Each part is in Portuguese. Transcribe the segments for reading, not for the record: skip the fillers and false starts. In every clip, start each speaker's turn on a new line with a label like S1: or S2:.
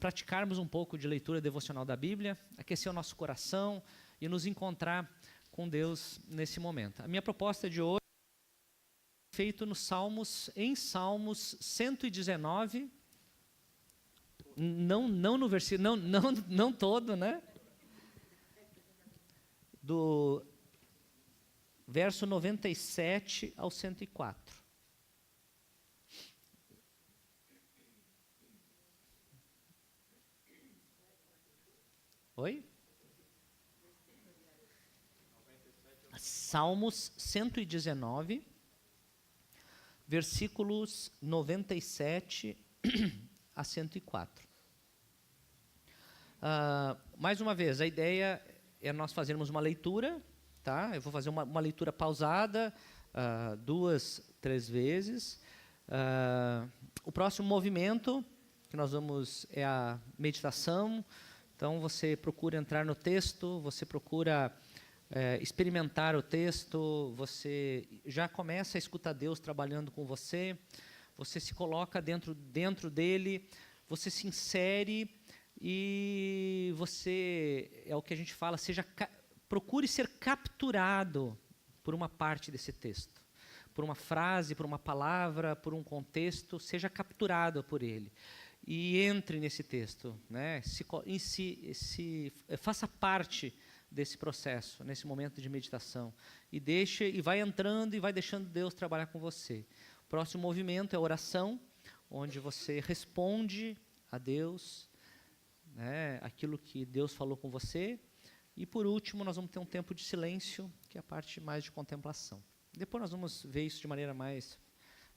S1: praticarmos um pouco de leitura devocional da Bíblia, aquecer o nosso coração e nos encontrar com Deus nesse momento. A minha proposta de hoje é feita em Salmos 119, não no versículo, não todo, né? Do verso 97 ao 104. Oi? Salmos 119, versículos 97 a 104. Mais uma vez, a ideia é nós fazermos uma leitura, tá? Eu vou fazer uma leitura pausada, 2, 3 vezes. O próximo movimento que nós vamos é a meditação. Então, você procura entrar no texto, você procura experimentar o texto, você já começa a escutar Deus trabalhando com você, você se coloca dentro dele, você se insere e você, é o que a gente fala, procure ser capturado por uma parte desse texto, por uma frase, por uma palavra, por um contexto, seja capturado por ele. E entre nesse texto, né? Faça parte desse processo, nesse momento de meditação. E vai entrando e vai deixando Deus trabalhar com você. O próximo movimento é a oração, onde você responde a Deus, né, aquilo que Deus falou com você. E por último, nós vamos ter um tempo de silêncio, que é a parte mais de contemplação. Depois nós vamos ver isso de maneira mais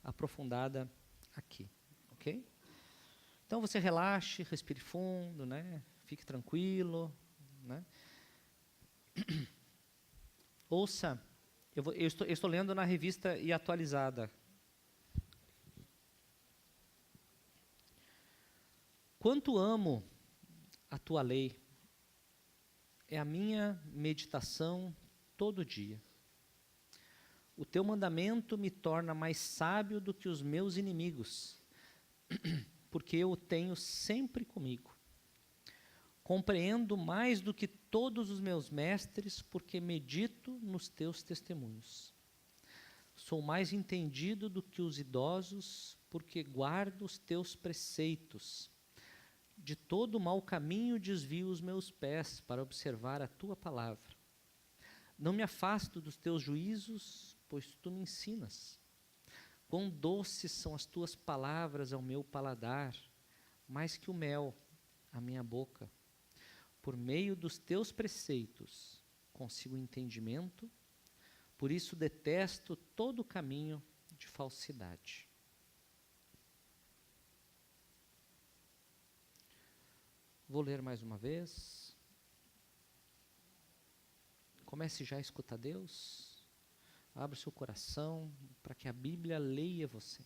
S1: aprofundada aqui, ok? Então você relaxe, respire fundo, né? Fique tranquilo, né? Ouça, eu estou lendo na revista e atualizada. Quanto amo a tua lei, é a minha meditação todo dia. O teu mandamento me torna mais sábio do que os meus inimigos, porque eu o tenho sempre comigo. Compreendo mais do que todos os meus mestres, porque medito nos teus testemunhos. Sou mais entendido do que os idosos, porque guardo os teus preceitos. De todo mau caminho desvio os meus pés para observar a tua palavra. Não me afasto dos teus juízos, pois tu me ensinas. Quão doces são as tuas palavras ao meu paladar, mais que o mel à minha boca. Por meio dos teus preceitos consigo entendimento, por isso detesto todo caminho de falsidade. Vou ler mais uma vez. Comece já a escutar Deus. Abra o seu coração para que a Bíblia leia você.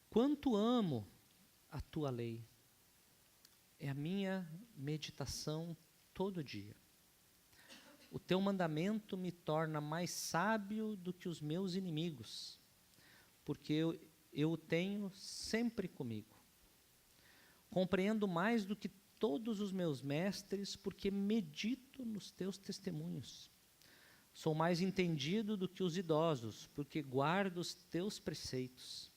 S1: Quanto amo a tua lei, é a minha meditação todo dia. O teu mandamento me torna mais sábio do que os meus inimigos, porque eu o tenho sempre comigo. Compreendo mais do que todos os meus mestres, porque medito nos teus testemunhos. Sou mais entendido do que os idosos, porque guardo os teus preceitos.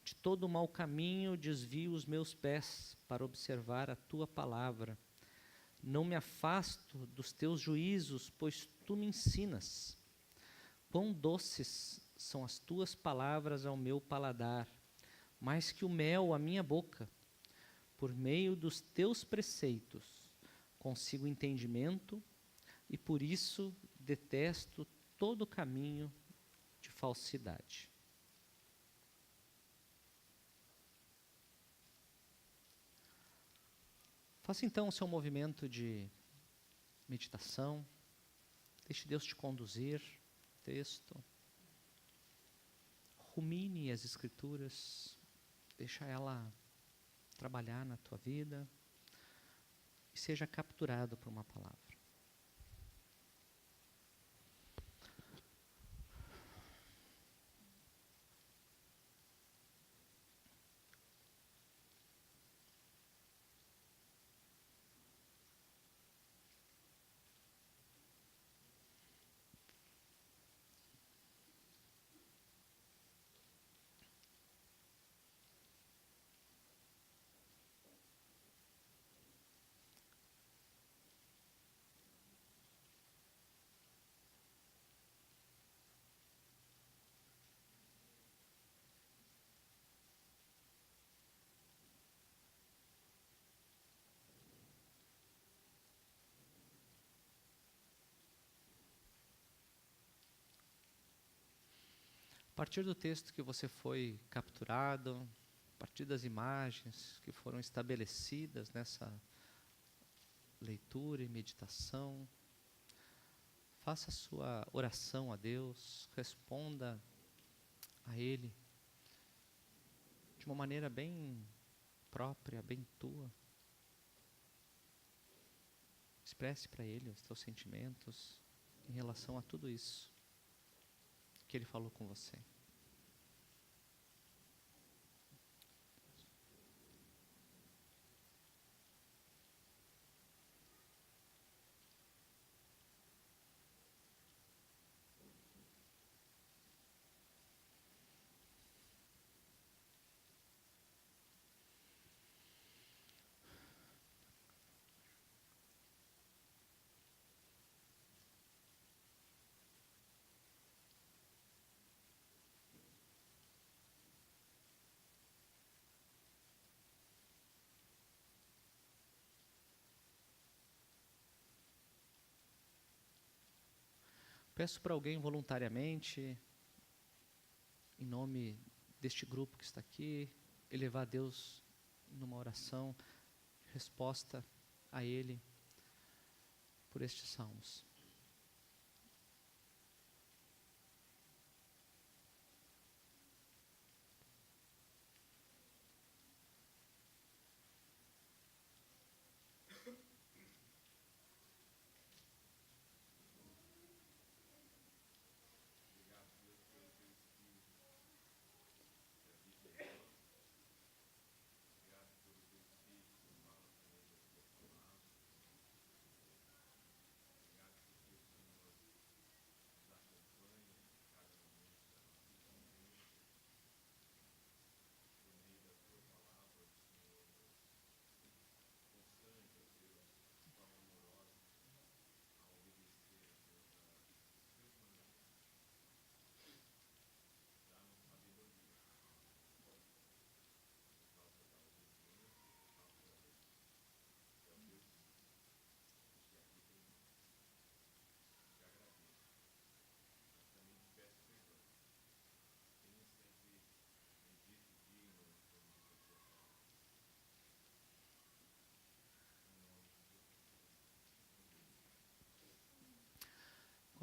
S1: De todo mau caminho desvio os meus pés para observar a tua palavra. Não me afasto dos teus juízos, pois tu me ensinas. Quão doces são as tuas palavras ao meu paladar, mais que o mel à minha boca. Por meio dos teus preceitos consigo entendimento e por isso detesto todo caminho de falsidade. Faça então o seu movimento de meditação. Deixe Deus te conduzir. Texto. Rumine as Escrituras. Deixa ela trabalhar na tua vida. E seja capturado por uma palavra. partir do texto que você foi capturado, a partir das imagens que foram estabelecidas nessa leitura e meditação, faça a sua oração a Deus, responda a Ele de uma maneira bem própria, bem tua. Expresse para Ele os teus sentimentos em relação a tudo isso que Ele falou com você. Peço para alguém voluntariamente, em nome deste grupo que está aqui, elevar a Deus numa oração, resposta a Ele por estes salmos.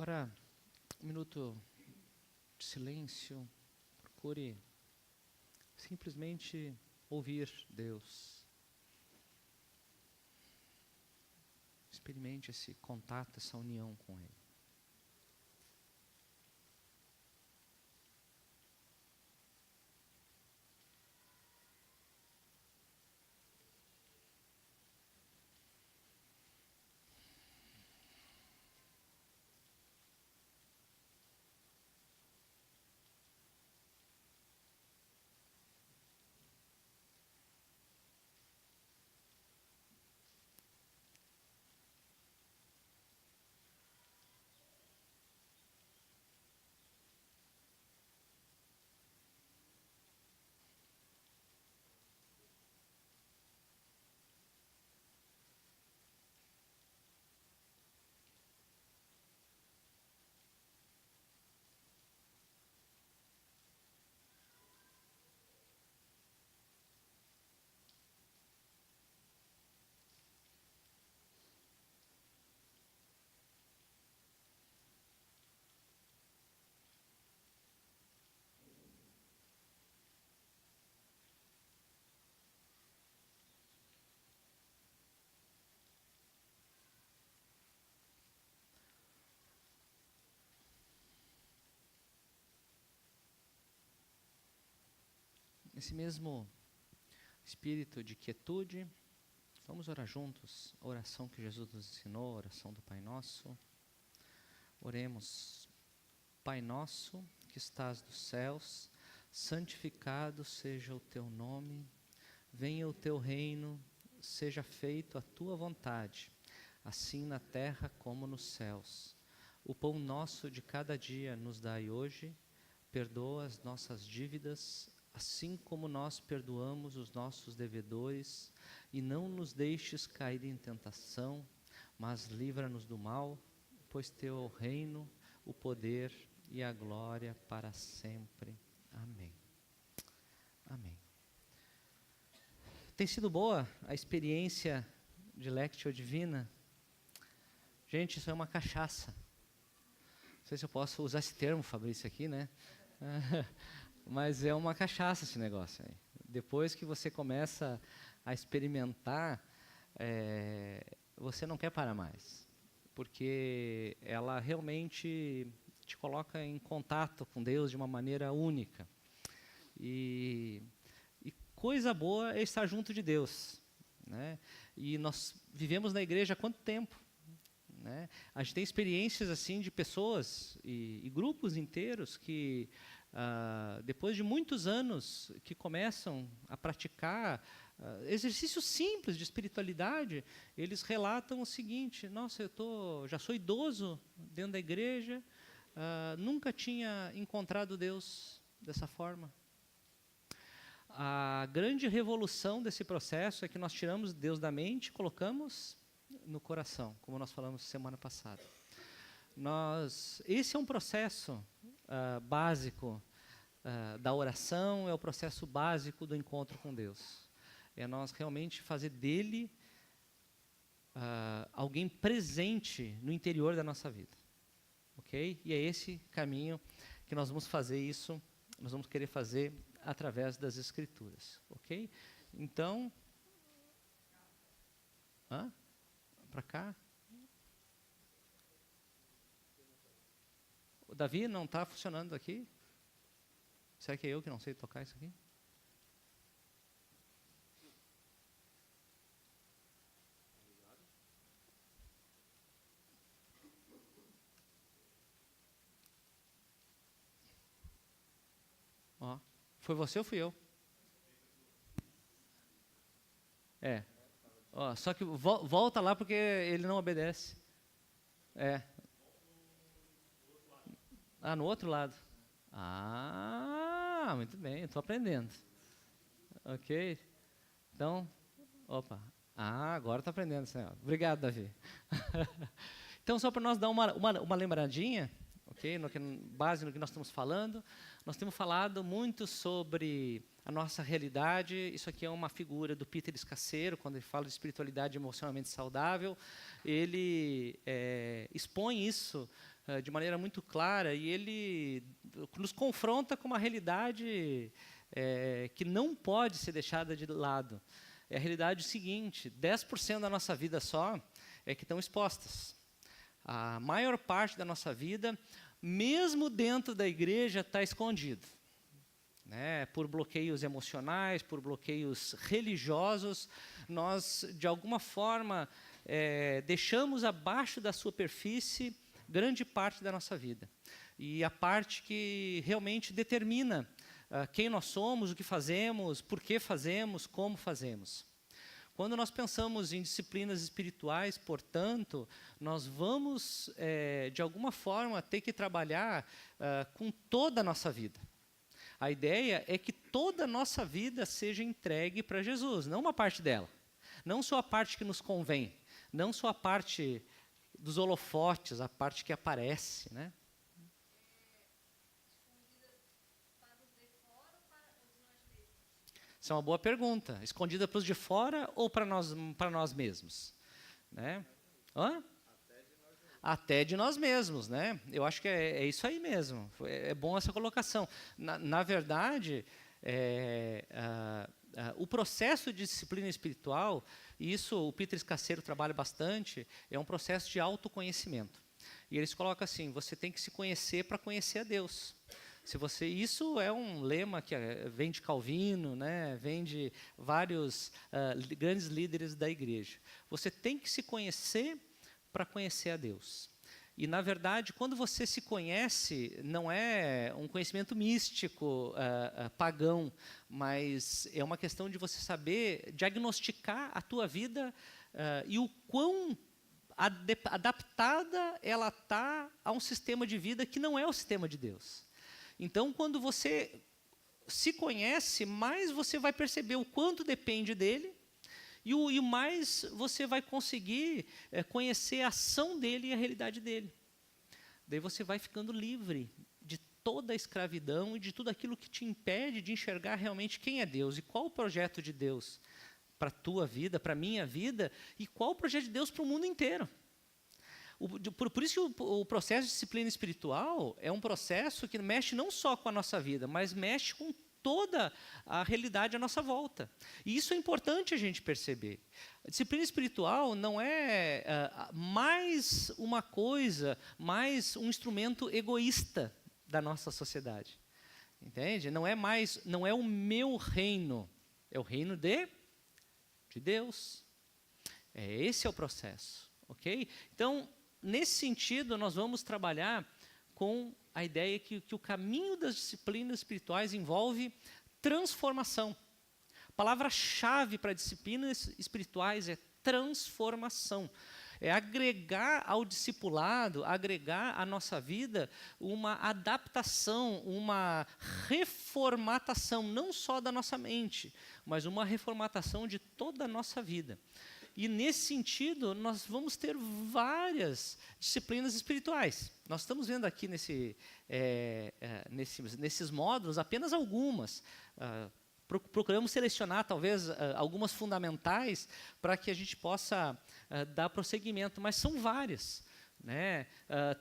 S1: Agora, um minuto de silêncio, procure simplesmente ouvir Deus. Experimente esse contato, essa união com Ele. Nesse mesmo espírito de quietude, vamos orar juntos a oração que Jesus nos ensinou, a oração do Pai Nosso. Oremos. Pai nosso, que estás nos céus, santificado seja o teu nome, venha o teu reino, seja feito a tua vontade, assim na terra como nos céus. O pão nosso de cada dia nos dai hoje, perdoa as nossas dívidas, assim como nós perdoamos os nossos devedores, e não nos deixes cair em tentação, mas livra-nos do mal, pois teu é o reino, o poder e a glória para sempre. Amém. Amém. Tem sido boa a experiência de Lectio Divina? Gente, isso é uma cachaça. Não sei se eu posso usar esse termo, Fabrício, aqui, né? Mas é uma cachaça esse negócio aí. Depois que você começa a experimentar, você não quer parar mais. Porque ela realmente te coloca em contato com Deus de uma maneira única. E coisa boa é estar junto de Deus, né? E nós vivemos na igreja há quanto tempo? Né? A gente tem experiências assim de pessoas e grupos inteiros que, depois de muitos anos que começam a praticar exercícios simples de espiritualidade, eles relatam o seguinte: nossa, já sou idoso dentro da igreja, nunca tinha encontrado Deus dessa forma. A grande revolução desse processo é que nós tiramos Deus da mente e colocamos no coração, como nós falamos semana passada. Esse é um processo básico da oração, é o processo básico do encontro com Deus. É nós realmente fazer dele alguém presente no interior da nossa vida. Ok? E é esse caminho que nós vamos fazer isso, nós vamos querer fazer através das Escrituras. Ok? Então, para cá? O Davi não está funcionando aqui? Será que é eu que não sei tocar isso aqui? Ó, foi você ou fui eu? Ó, só que volta lá porque ele não obedece. No outro lado. Muito bem, estou aprendendo. Ok? Então, agora está aprendendo, senhor. Obrigado, Davi. Então, só para nós dar uma lembradinha, ok? Base no que nós estamos falando, nós temos falado muito sobre a nossa realidade. Isso aqui é uma figura do Peter Escasseiro, quando ele fala de espiritualidade emocionalmente saudável. Ele expõe isso de maneira muito clara e ele nos confronta com uma realidade que não pode ser deixada de lado. É a realidade seguinte: 10% da nossa vida só é que estão expostas. A maior parte da nossa vida, mesmo dentro da igreja, está escondido, né? Por bloqueios emocionais, por bloqueios religiosos, nós, de alguma forma, deixamos abaixo da superfície grande parte da nossa vida. E a parte que realmente determina quem nós somos, o que fazemos, por que fazemos, como fazemos. Quando nós pensamos em disciplinas espirituais, portanto, nós vamos, de alguma forma, ter que trabalhar com toda a nossa vida. A ideia é que toda a nossa vida seja entregue para Jesus, não uma parte dela. Não só a parte que nos convém, não só a parte dos holofotes, a parte que aparece, né? Isso é uma boa pergunta. Escondida para os de fora ou para nós mesmos? Né? Até de nós mesmos, né? Eu acho que é isso aí mesmo. É bom essa colocação. Na verdade, o processo de disciplina espiritual, e isso o Peter Escasseiro trabalha bastante, é um processo de autoconhecimento. E eles colocam assim: você tem que se conhecer para conhecer a Deus. Isso é um lema que vem de Calvino, né? Vem de vários grandes líderes da igreja. Você tem que se conhecer para conhecer a Deus. E, na verdade, quando você se conhece, não é um conhecimento místico, pagão, mas é uma questão de você saber diagnosticar a tua vida e o quão adaptada ela está a um sistema de vida que não é o sistema de Deus. Então, quando você se conhece, mais você vai perceber o quanto depende dele e mais você vai conseguir conhecer a ação dele e a realidade dele. daí você vai ficando livre de toda a escravidão e de tudo aquilo que te impede de enxergar realmente quem é Deus e qual o projeto de Deus para a tua vida, para a minha vida, e qual o projeto de Deus para o mundo inteiro. Por isso que o processo de disciplina espiritual é um processo que mexe não só com a nossa vida, mas mexe com toda a realidade à nossa volta. E isso é importante a gente perceber. A disciplina espiritual não é mais uma coisa, mais um instrumento egoísta da nossa sociedade. Entende? Não é o meu reino, é o reino de Deus. Esse é o processo, ok? Então, nesse sentido, nós vamos trabalhar com a ideia que o caminho das disciplinas espirituais envolve transformação. A palavra-chave para disciplinas espirituais é transformação. É agregar ao discipulado, agregar à nossa vida uma adaptação, uma reformatação, não só da nossa mente, mas uma reformatação de toda a nossa vida. E, nesse sentido, nós vamos ter várias disciplinas espirituais. Nós estamos vendo aqui nesses módulos apenas algumas. Procuramos selecionar, talvez, algumas fundamentais para que a gente possa dar prosseguimento, mas são várias. Né?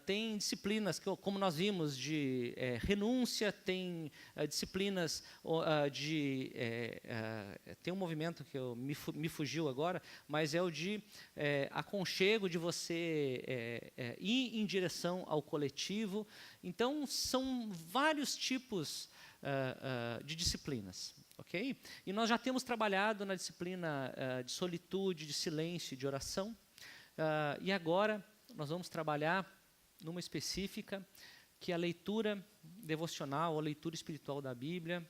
S1: Tem disciplinas, como nós vimos, de renúncia, tem disciplinas tem um movimento que me fugiu agora, mas é o de aconchego, de você ir em direção ao coletivo. Então, são vários tipos de disciplinas. Okay? E nós já temos trabalhado na disciplina de solitude, de silêncio, de oração, e agora nós vamos trabalhar numa específica, que é a leitura devocional, a leitura espiritual da Bíblia,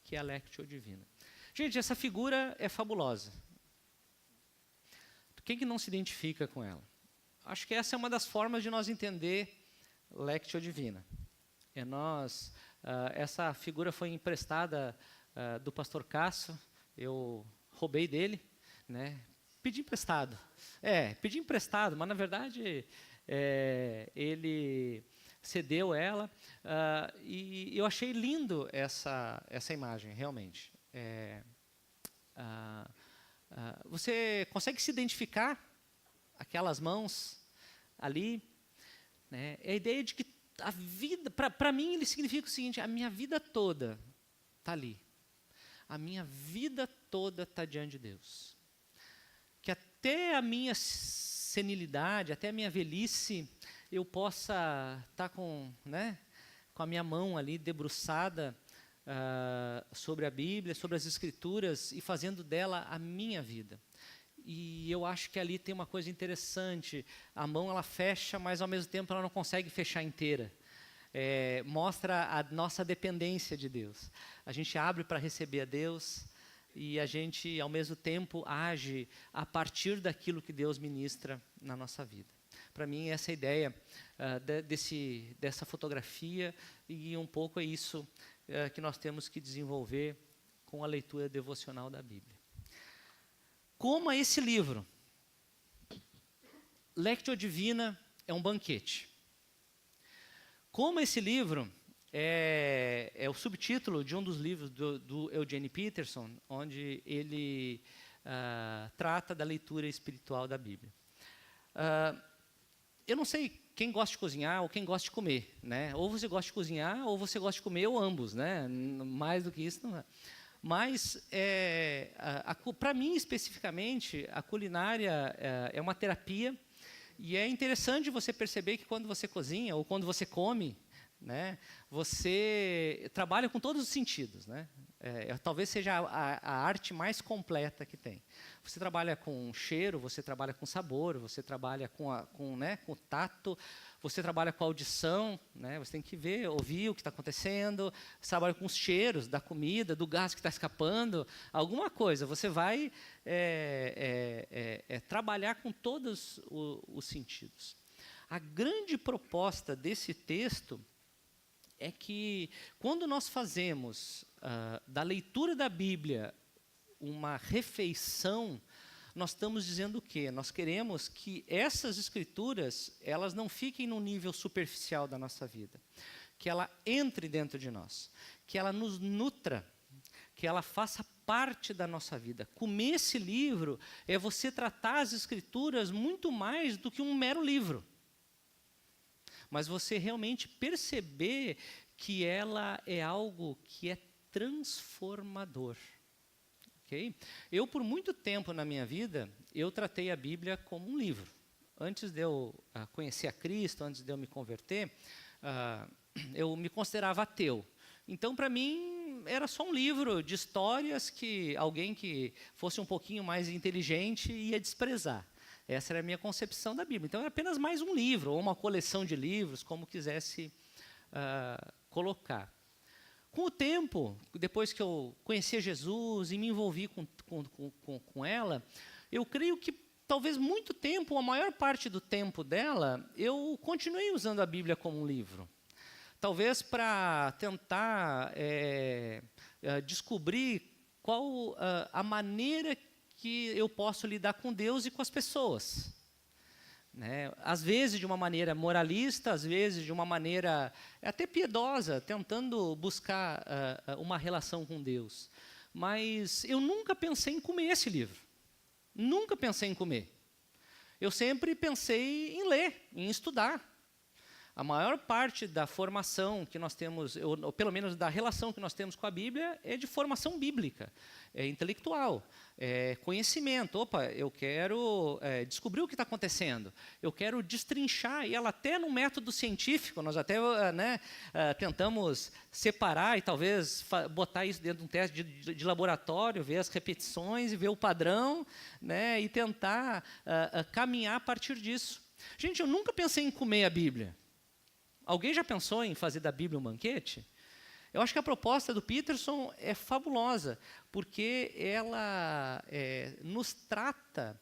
S1: que é a Lectio Divina. Gente, essa figura é fabulosa. Quem que não se identifica com ela? Acho que essa é uma das formas de nós entender Lectio Divina. Essa figura foi emprestada do pastor Cássio, eu roubei dele, né? Pedi emprestado. Pedi emprestado, mas, na verdade, ele cedeu ela. E eu achei lindo essa imagem, realmente. Você consegue se identificar aquelas mãos ali? Né? É a ideia de que a vida, para mim, ele significa o seguinte: a minha vida toda está ali. A minha vida toda está diante de Deus. Que até a minha senilidade, até a minha velhice, eu possa estar com a minha mão ali debruçada sobre a Bíblia, sobre as Escrituras, e fazendo dela a minha vida. E eu acho que ali tem uma coisa interessante. A mão, ela fecha, mas ao mesmo tempo ela não consegue fechar inteira. Mostra a nossa dependência de Deus. A gente abre para receber a Deus, e a gente, ao mesmo tempo, age a partir daquilo que Deus ministra na nossa vida. Para mim, essa é a ideia dessa fotografia, e um pouco é isso que nós temos que desenvolver com a leitura devocional da Bíblia. Como é esse livro? Lectio Divina é um banquete. Como esse livro é o subtítulo de um dos livros do Eugene Peterson, onde ele trata da leitura espiritual da Bíblia. Eu não sei quem gosta de cozinhar ou quem gosta de comer, né? Ou você gosta de cozinhar ou você gosta de comer, ou ambos, né? Mais do que isso não é. Mas, para mim, especificamente, a culinária é uma terapia, e é interessante você perceber que quando você cozinha ou quando você come, né, você trabalha com todos os sentidos, né? Talvez seja a arte mais completa que tem. Você trabalha com cheiro, você trabalha com sabor, você trabalha com o tato, você trabalha com a audição, né? Você tem que ver, ouvir o que está acontecendo, você trabalha com os cheiros da comida, do gás que está escapando, alguma coisa. Você vai trabalhar com todos os sentidos. A grande proposta desse texto é que, quando nós fazemos da leitura da Bíblia uma refeição, nós estamos dizendo o quê? Nós queremos que essas escrituras, elas não fiquem no nível superficial da nossa vida, que ela entre dentro de nós, que ela nos nutra, que ela faça parte da nossa vida. Comer esse livro é você tratar as escrituras muito mais do que um mero livro, mas você realmente perceber que ela é algo que é transformador. Okay? Eu, por muito tempo na minha vida, eu tratei a Bíblia como um livro. Antes de eu conhecer a Cristo, antes de eu me converter, eu me considerava ateu. Então, para mim, era só um livro de histórias que alguém que fosse um pouquinho mais inteligente ia desprezar. Essa era a minha concepção da Bíblia. Então, era apenas mais um livro, ou uma coleção de livros, como quisesse colocar. Com o tempo, depois que eu conheci Jesus e me envolvi com ela, eu creio que talvez muito tempo, a maior parte do tempo dela, eu continuei usando a Bíblia como um livro. Talvez para tentar descobrir qual a maneira que eu posso lidar com Deus e com as pessoas. Né? Às vezes de uma maneira moralista, às vezes de uma maneira até piedosa, tentando buscar uma relação com Deus. Mas eu nunca pensei em comer esse livro. Nunca pensei em comer. Eu sempre pensei em ler, em estudar. A maior parte da formação que nós temos, ou pelo menos da relação que nós temos com a Bíblia, é de formação bíblica, é intelectual, é conhecimento. Opa, eu quero descobrir o que está acontecendo, eu quero destrinchar, e ela até no método científico, nós até tentamos separar e talvez botar isso dentro de um teste de laboratório, ver as repetições e ver o padrão, né, e tentar caminhar a partir disso. Gente, eu nunca pensei em comer a Bíblia. Alguém já pensou em fazer da Bíblia um banquete? Eu acho que a proposta do Peterson é fabulosa, porque ela nos trata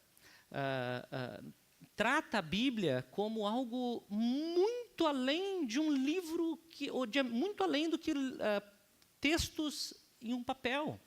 S1: a Bíblia como algo muito além de um livro, muito além do que textos em um papel.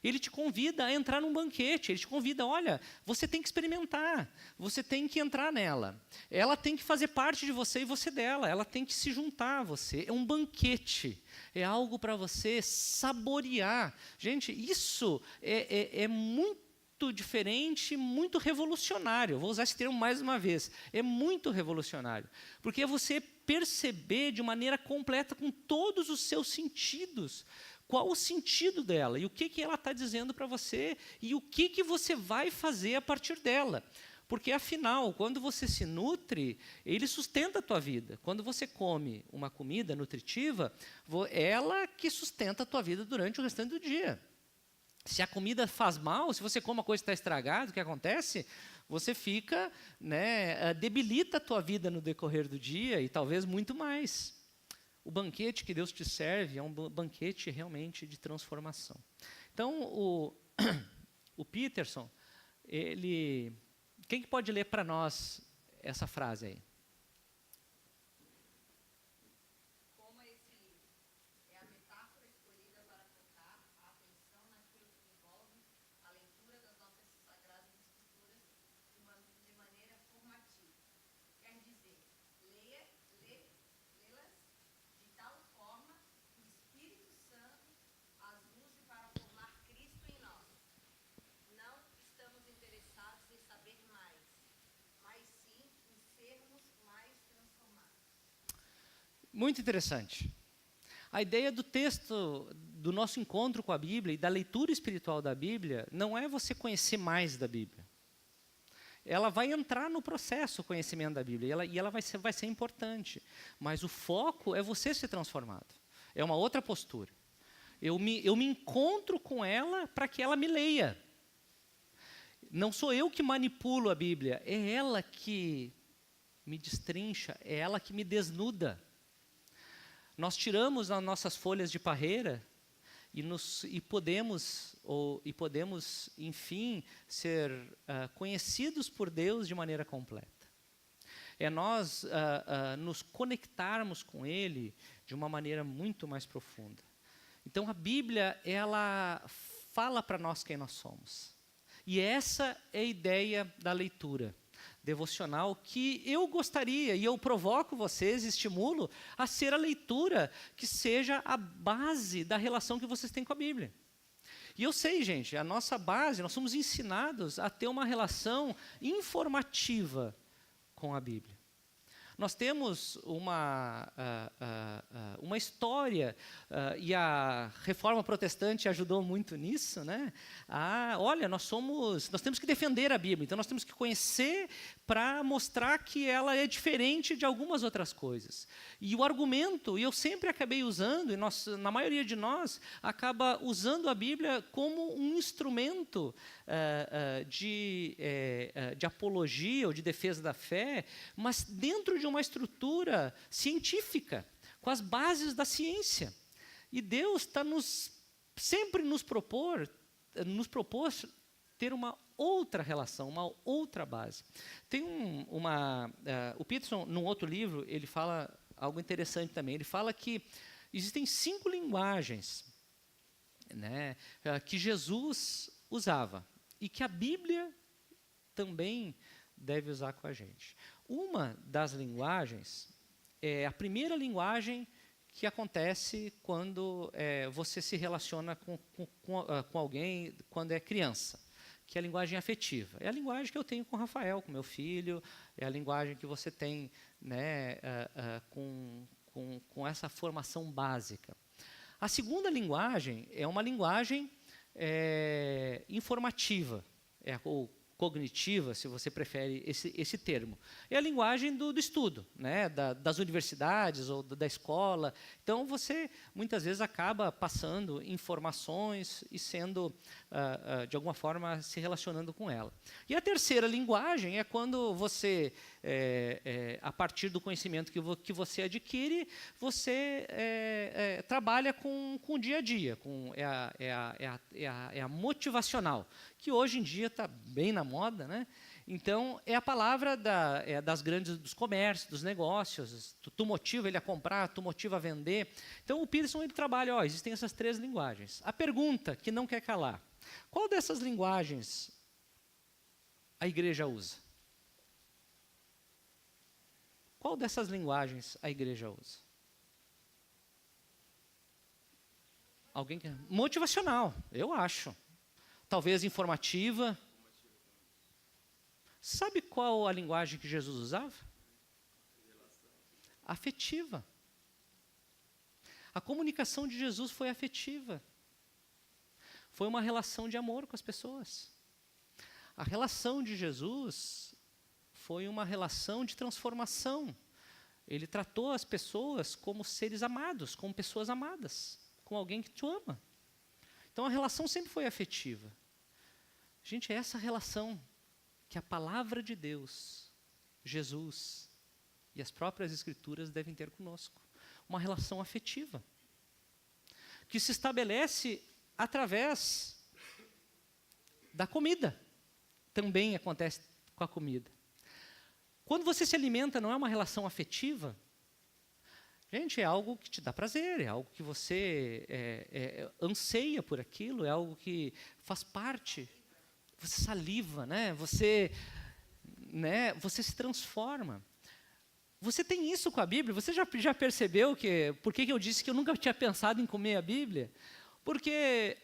S1: Ele te convida a entrar num banquete, ele te convida, olha, você tem que experimentar, você tem que entrar nela. Ela tem que fazer parte de você e você dela, ela tem que se juntar a você. É um banquete, é algo para você saborear. Gente, isso é muito diferente, muito revolucionário. Vou usar esse termo mais uma vez. É muito revolucionário, porque é você perceber de maneira completa, com todos os seus sentidos, qual o sentido dela e o que ela está dizendo para você e o que você vai fazer a partir dela. Porque, afinal, quando você se nutre, ele sustenta a tua vida. Quando você come uma comida nutritiva, ela que sustenta a tua vida durante o restante do dia. Se a comida faz mal, se você come uma coisa que está estragada, o que acontece? Você fica, debilita a tua vida no decorrer do dia e talvez muito mais. O banquete que Deus te serve é um banquete realmente de transformação. Então, o Peterson, quem que pode ler para nós essa frase aí?
S2: Como esse livro é a metáfora escolhida para focar a atenção naquilo que envolve a leitura das nossas sagradas escrituras de maneira formativa. Quer dizer, lê-las de tal forma que o Espírito Santo as use para formar Cristo em nós. Não estamos interessados em saber mais, mas sim em sermos mais transformados.
S1: Muito interessante. A ideia do texto, do nosso encontro com a Bíblia e da leitura espiritual da Bíblia, não é você conhecer mais da Bíblia. Ela vai entrar no processo, o conhecimento da Bíblia, e ela vai ser importante. Mas o foco é você ser transformado. É uma outra postura. Eu me encontro com ela para que ela me leia. Não sou eu que manipulo a Bíblia, é ela que me destrincha, é ela que me desnuda. Nós tiramos as nossas folhas de parreira e podemos, enfim, ser conhecidos por Deus de maneira completa. É nós nos conectarmos com Ele de uma maneira muito mais profunda. Então, a Bíblia, ela fala para nós quem nós somos. E essa é a ideia da leitura devocional que eu gostaria, e eu provoco vocês, estimulo, a ser a leitura que seja a base da relação que vocês têm com a Bíblia. E eu sei, gente, a nossa base, nós somos ensinados a ter uma relação informativa com a Bíblia. Nós temos uma história, e a Reforma Protestante ajudou muito nisso, né? Olha, nós temos que defender a Bíblia, então nós temos que conhecer para mostrar que ela é diferente de algumas outras coisas. E o argumento, e eu sempre acabei usando, e na maioria de nós, acaba usando a Bíblia como um instrumento de apologia ou de defesa da fé, mas dentro de uma estrutura científica, com as bases da ciência. E Deus está sempre nos propôs ter uma outra relação, uma outra base. Tem o Peterson, num outro livro, ele fala algo interessante também. Ele fala que existem 5 linguagens, né, que Jesus usava e que a Bíblia também deve usar com a gente. Uma das linguagens é a primeira linguagem que acontece quando você se relaciona com alguém quando é criança, que é a linguagem afetiva. É a linguagem que eu tenho com o Rafael, com meu filho, é a linguagem que você tem, né, com essa formação básica. A segunda linguagem é uma linguagem informativa, ou cognitiva, se você prefere esse termo. É a linguagem do estudo, né, das universidades ou da escola. Então, você, muitas vezes, acaba passando informações e sendo, de alguma forma, se relacionando com ela. E a terceira linguagem é quando você, a partir do conhecimento que você adquire, você trabalha com o dia a dia, é a motivacional, que hoje em dia está bem na moda, né? Então, é a palavra dos comércios, dos negócios. Tu motiva ele a comprar, tu motiva a vender. Então, o Peterson ele trabalha, existem essas 3 linguagens. A pergunta que não quer calar: qual dessas linguagens a igreja usa? Qual dessas linguagens a igreja usa? Alguém quer? Motivacional, eu acho. Talvez informativa. Sabe qual a linguagem que Jesus usava? Afetiva. A comunicação de Jesus foi afetiva. Foi uma relação de amor com as pessoas. A relação de Jesus foi uma relação de transformação. Ele tratou as pessoas como seres amados, como pessoas amadas, como alguém que te ama. Então a relação sempre foi afetiva. Gente, é essa relação que a palavra de Deus, Jesus e as próprias Escrituras devem ter conosco. Uma relação afetiva, que se estabelece através da comida. Também acontece com a comida. Quando você se alimenta, não é uma relação afetiva? Gente, é algo que te dá prazer, é algo que você anseia por aquilo, é algo que faz parte. Você saliva, né? Você se transforma. Você tem isso com a Bíblia? Você já percebeu por que eu disse que eu nunca tinha pensado em comer a Bíblia? Porque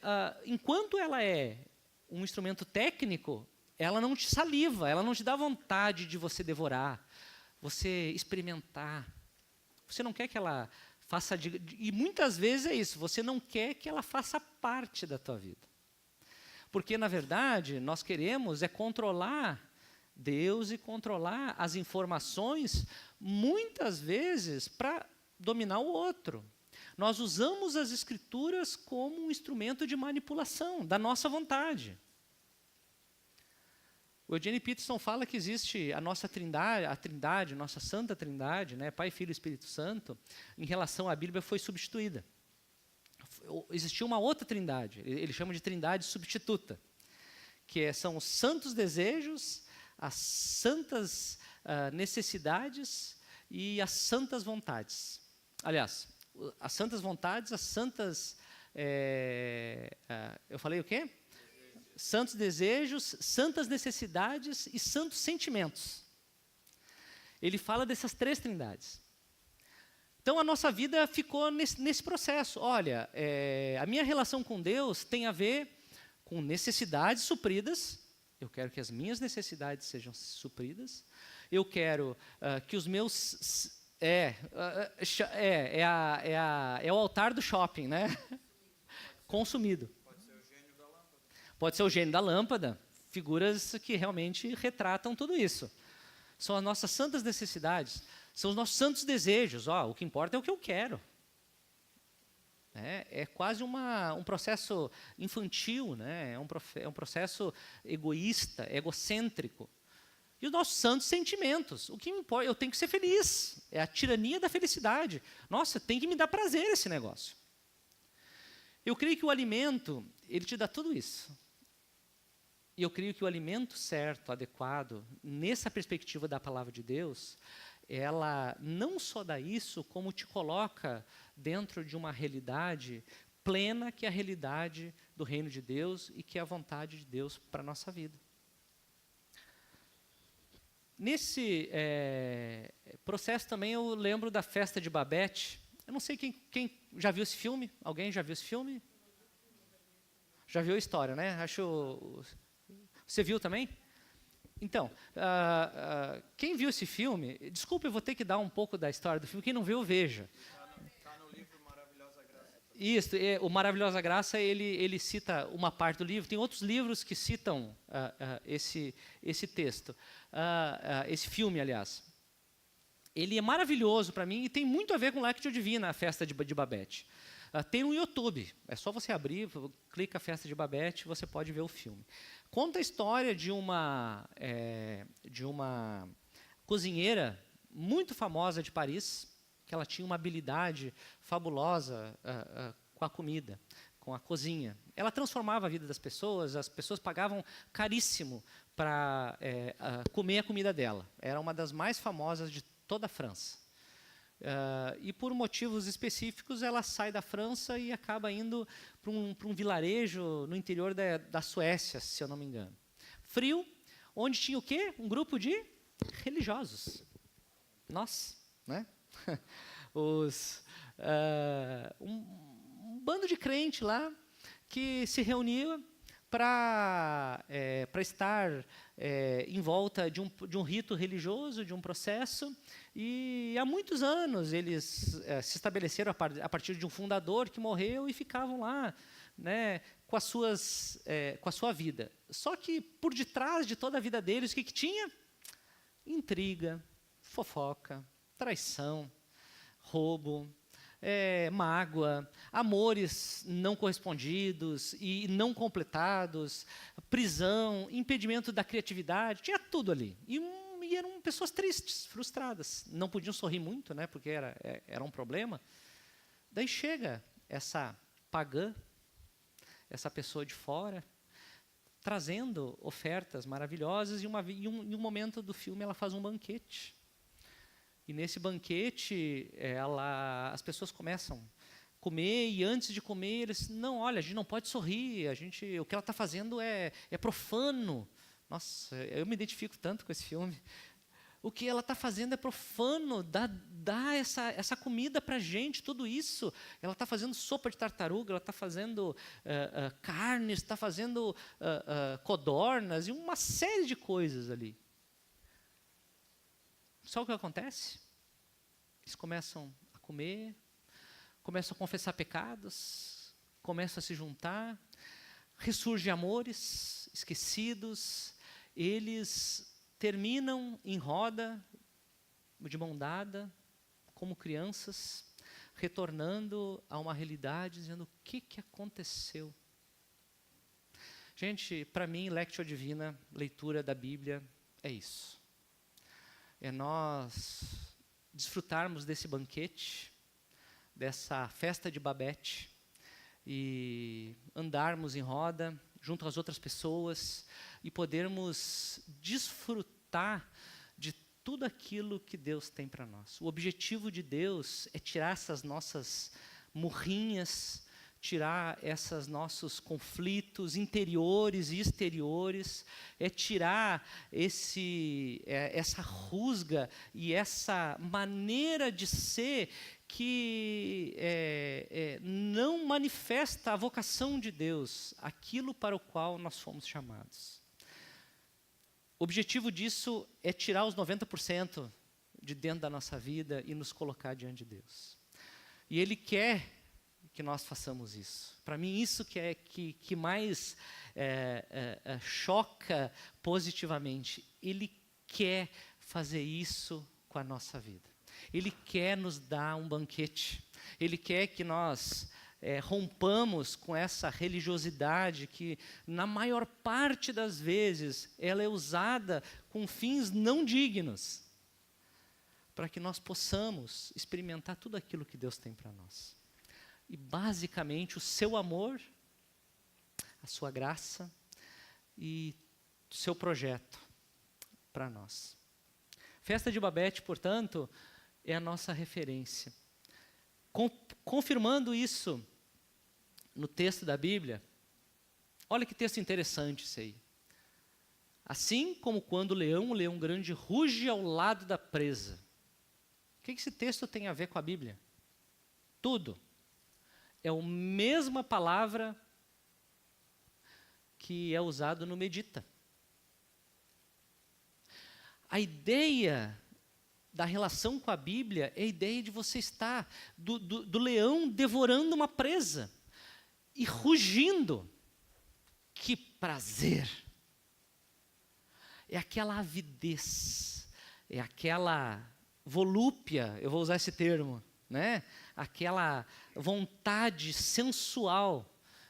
S1: enquanto ela é um instrumento técnico, ela não te saliva, ela não te dá vontade de você devorar, você experimentar. Você não quer que ela faça... E muitas vezes é isso, você não quer que ela faça parte da tua vida. Porque, na verdade, nós queremos controlar Deus e controlar as informações, muitas vezes, para dominar o outro. Nós usamos as Escrituras como um instrumento de manipulação da nossa vontade. O Eugene Peterson fala que existe a nossa trindade, nossa santa trindade, né, Pai, Filho e Espírito Santo, em relação à Bíblia foi substituída. Existia uma outra trindade, ele chama de trindade substituta, que são os santos desejos, as santas necessidades e as santas vontades. Aliás, as santas vontades, as santas... eu falei o quê? santos desejos, santas necessidades e santos sentimentos. Ele fala dessas 3 trindades. Então, a nossa vida ficou nesse processo. Olha, a minha relação com Deus tem a ver com necessidades supridas. Eu quero que as minhas necessidades sejam supridas. Eu quero que os meus... É o altar do shopping, né? Consumido.
S3: Pode ser o gênio da lâmpada.
S1: Pode ser o gênio da lâmpada. Figuras que realmente retratam tudo isso. São as nossas santas necessidades. São os nossos santos desejos. O que importa é o que eu quero. É quase um processo infantil, né? É um processo egoísta, egocêntrico. E os nossos santos sentimentos. O que me importa? Eu tenho que ser feliz. É a tirania da felicidade. Nossa, tem que me dar prazer esse negócio. Eu creio que o alimento, ele te dá tudo isso. E eu creio que o alimento certo, adequado, nessa perspectiva da palavra de Deus, ela não só dá isso, como te coloca dentro de uma realidade plena, que é a realidade do reino de Deus e que é a vontade de Deus para a nossa vida. Nesse processo também eu lembro da festa de Babette. Eu não sei quem já viu esse filme. Alguém já viu esse filme? Já viu a história, né? Você viu também? Então, quem viu esse filme, desculpe, eu vou ter que dar um pouco da história do filme. Quem não viu, veja.
S3: Está no livro Maravilhosa Graça.
S1: Isso, o Maravilhosa Graça, ele cita uma parte do livro. Tem outros livros que citam esse texto, esse filme, aliás. Ele é maravilhoso para mim e tem muito a ver com Lectio Divina, a festa de Babette. Tem no YouTube, é só você abrir, clica a festa de Babette, você pode ver o filme. Conta a história de uma cozinheira muito famosa de Paris, que ela tinha uma habilidade fabulosa com a comida, com a cozinha. Ela transformava a vida das pessoas, as pessoas pagavam caríssimo para comer a comida dela. Era uma das mais famosas de toda a França. E por motivos específicos ela sai da França e acaba indo para um vilarejo no interior da Suécia, se eu não me engano. Frio, onde tinha o quê? Um grupo de religiosos. Nós, né? Um bando de crente lá que se reunia para estar em volta de um rito religioso, de um processo. E há muitos anos eles se estabeleceram a partir de um fundador que morreu e ficavam lá, né, com a sua vida. Só que por detrás de toda a vida deles, o que tinha? Intriga, fofoca, traição, roubo, mágoa, amores não correspondidos e não completados, prisão, impedimento da criatividade, tinha tudo ali. E eram pessoas tristes, frustradas. Não podiam sorrir muito, né, porque era um problema. Daí chega essa pagã, essa pessoa de fora, trazendo ofertas maravilhosas, e em um momento do filme ela faz um banquete. E nesse banquete, as pessoas começam a comer, e antes de comer, eles, não, olha, a gente não pode sorrir, o que ela está fazendo é profano. Nossa, eu me identifico tanto com esse filme. O que ela está fazendo é profano, dá essa comida para a gente, tudo isso. Ela está fazendo sopa de tartaruga, ela está fazendo carnes, está fazendo codornas e uma série de coisas ali. Sabe o que acontece? Eles começam a comer, começam a confessar pecados, começam a se juntar, ressurgem amores esquecidos, eles terminam em roda, de mão dada, como crianças, retornando a uma realidade, dizendo o que aconteceu. Gente, para mim, Lectio Divina, leitura da Bíblia, é isso. É nós desfrutarmos desse banquete, dessa festa de Babette, e andarmos em roda, junto às outras pessoas, e podermos desfrutar de tudo aquilo que Deus tem para nós. O objetivo de Deus é tirar essas nossas murrinhas, tirar esses nossos conflitos interiores e exteriores, é tirar essa rusga e essa maneira de ser que não manifesta a vocação de Deus, aquilo para o qual nós fomos chamados. O objetivo disso é tirar os 90% de dentro da nossa vida e nos colocar diante de Deus. E Ele quer que nós façamos isso. Para mim, isso que mais choca positivamente. Ele quer fazer isso com a nossa vida. Ele quer nos dar um banquete. Ele quer que nós rompamos com essa religiosidade que, na maior parte das vezes, ela é usada com fins não dignos, para que nós possamos experimentar tudo aquilo que Deus tem para nós. E, basicamente, o seu amor, a sua graça e o seu projeto para nós. Festa de Babete, portanto, é a nossa referência. Confirmando isso no texto da Bíblia, olha que texto interessante isso aí. Assim como quando o leão grande ruge ao lado da presa. O que esse texto tem a ver com a Bíblia? Tudo. É a mesma palavra que é usada no Medita. A ideia da relação com a Bíblia é a ideia de você estar, do leão devorando uma presa e rugindo. Que prazer! É aquela avidez, é aquela volúpia, eu vou usar esse termo, né? Aquela vontade sensual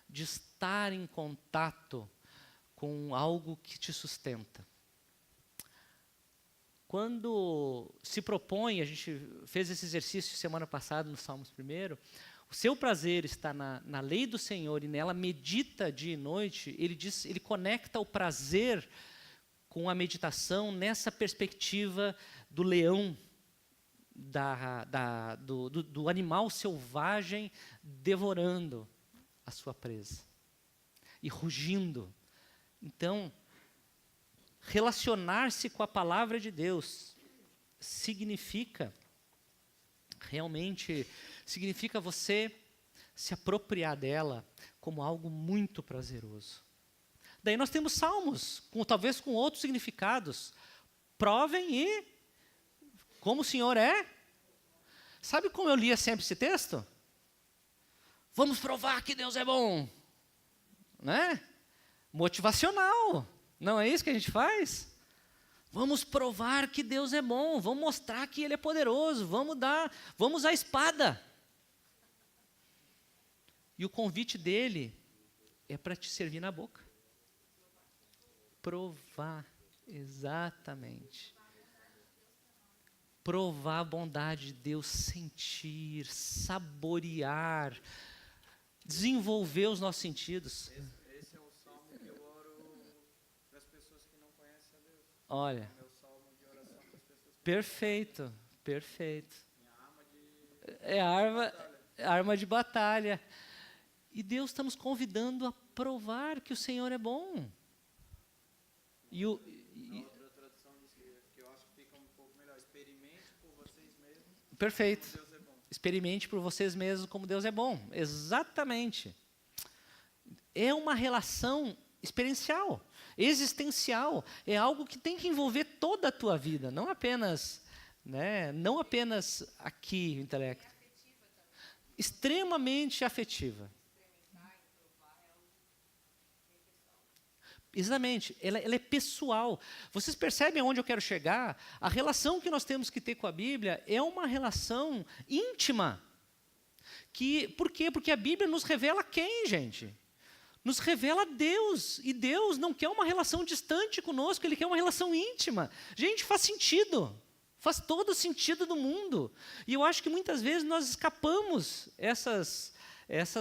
S1: de estar em contato com algo que te sustenta. Quando se propõe, a gente fez esse exercício semana passada no Salmos 1, o seu prazer está na lei do Senhor e nela medita dia e noite, ele conecta o prazer com a meditação nessa perspectiva do leão, do animal selvagem devorando a sua presa e rugindo. Então, relacionar-se com a palavra de Deus significa você se apropriar dela como algo muito prazeroso. Daí nós temos salmos, talvez com outros significados. Provem e como o Senhor é. Sabe como eu lia sempre esse texto? Vamos provar que Deus é bom. Né? Motivacional. Não é isso que a gente faz? Vamos provar que Deus é bom, vamos mostrar que Ele é poderoso, vamos usar a espada. E o convite dele é para te servir na boca. Provar, exatamente. Provar a bondade de Deus, sentir, saborear, desenvolver os nossos sentidos.
S3: Esse é o salmo que eu oro para as pessoas que não conhecem a Deus.
S1: Olha,
S3: É o salmo de oração para as pessoas que
S1: perfeito.
S3: minha arma de
S1: É arma de batalha. E Deus está nos convidando a provar que o Senhor é bom.
S3: A outra tradução diz que eu acho que fica um pouco melhor. Experimente por vocês mesmos.
S1: Perfeito.
S3: Como Deus é bom.
S1: Experimente por vocês mesmos como Deus é bom. Exatamente. É uma relação experiencial, existencial. É algo que tem que envolver toda a tua vida, não apenas aqui o intelecto. Extremamente afetiva. Exatamente, ela é pessoal. Vocês percebem aonde eu quero chegar? A relação que nós temos que ter com a Bíblia é uma relação íntima. Por quê? Porque a Bíblia nos revela quem, gente? Nos revela Deus. E Deus não quer uma relação distante conosco, Ele quer uma relação íntima. Gente, faz sentido. Faz todo o sentido do mundo. E eu acho que muitas vezes nós escapamos essas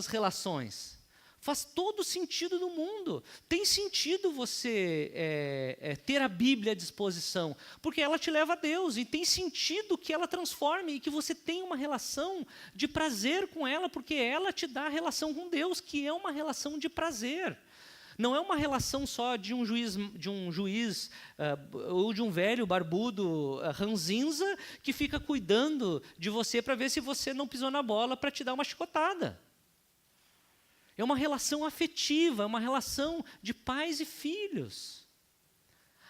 S1: relações. Faz todo sentido do mundo. Tem sentido você ter a Bíblia à disposição, porque ela te leva a Deus, e tem sentido que ela transforme e que você tenha uma relação de prazer com ela, porque ela te dá a relação com Deus, que é uma relação de prazer. Não é uma relação só de um juiz ou de um velho barbudo ranzinza que fica cuidando de você para ver se você não pisou na bola para te dar uma chicotada. É uma relação afetiva, é uma relação de pais e filhos.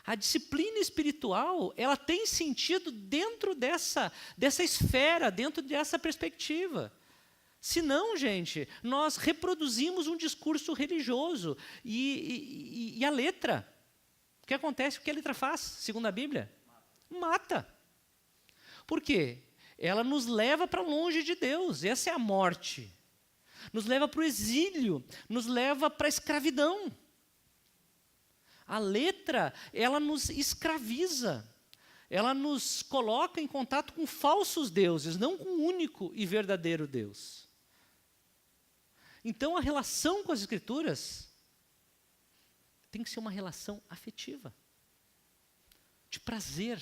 S1: A disciplina espiritual, ela tem sentido dentro dessa esfera, dentro dessa perspectiva. Senão, gente, nós reproduzimos um discurso religioso. E a letra, o que acontece? O que a letra faz, segundo a Bíblia? Mata. Por quê? Ela nos leva para longe de Deus, essa é a morte. Nos leva para o exílio, nos leva para a escravidão. A letra, ela nos escraviza. Ela nos coloca em contato com falsos deuses, não com o único e verdadeiro Deus. Então, a relação com as Escrituras tem que ser uma relação afetiva, de prazer.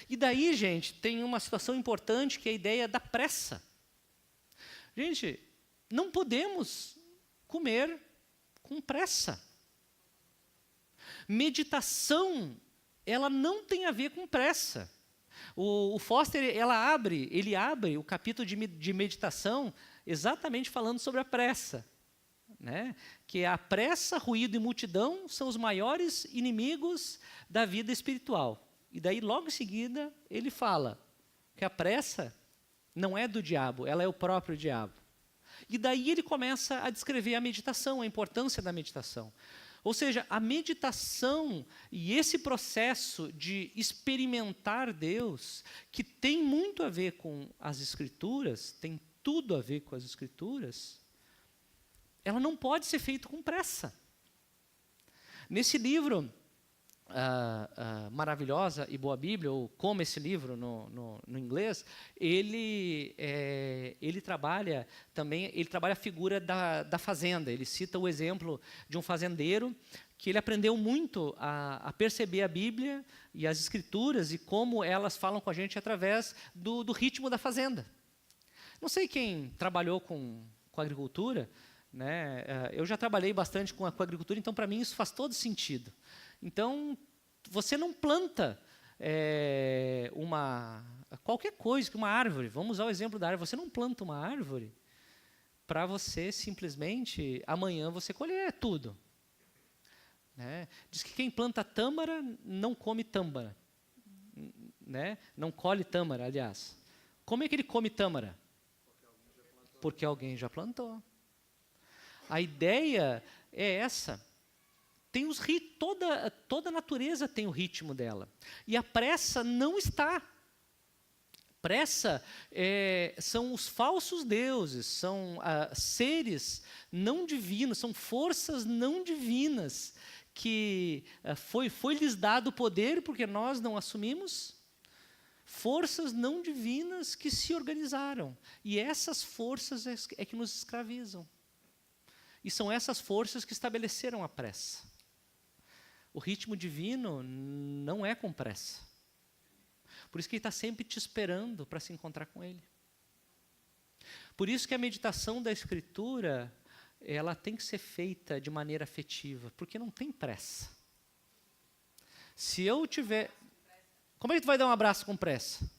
S1: E daí, gente, tem uma situação importante que é a ideia da pressa. Gente, não podemos comer com pressa. Meditação, ela não tem a ver com pressa. O Foster, ele abre o capítulo de meditação exatamente falando sobre a pressa, né? Que a pressa, ruído e multidão são os maiores inimigos da vida espiritual. E daí, logo em seguida, ele fala que a pressa não é do diabo, ela é o próprio diabo. E daí ele começa a descrever a meditação, a importância da meditação. Ou seja, a meditação e esse processo de experimentar Deus, que tem muito a ver com as Escrituras, tem tudo a ver com as Escrituras, ela não pode ser feita com pressa. Nesse livro, Maravilhosa e Boa Bíblia, ou Como esse livro no inglês, ele trabalha a figura da fazenda. Ele cita o exemplo de um fazendeiro que ele aprendeu muito a perceber a Bíblia e as Escrituras e como elas falam com a gente através do ritmo da fazenda. Não sei quem trabalhou com agricultura, né? Eu já trabalhei bastante com agricultura, então para mim isso faz todo sentido. Então, você não planta qualquer coisa, uma árvore. Vamos usar o exemplo da árvore. Você não planta uma árvore para você simplesmente, amanhã, você colher tudo. Né? Diz que quem planta tâmara não come tâmara. Né? Não colhe tâmara, aliás. Como é que ele come tâmara? Porque alguém já plantou. A ideia é essa. Tem toda a natureza tem o ritmo dela. E a pressa não está. Pressa são os falsos deuses, são seres não divinos, são forças não divinas que foi-lhes dado o poder porque nós não assumimos. Forças não divinas que se organizaram. E essas forças é que nos escravizam. E são essas forças que estabeleceram a pressa. O ritmo divino não é com pressa. Por isso que ele está sempre te esperando para se encontrar com ele. Por isso que a meditação da Escritura, ela tem que ser feita de maneira afetiva, porque não tem pressa. Se eu tiver... Como é que tu vai dar um abraço com pressa?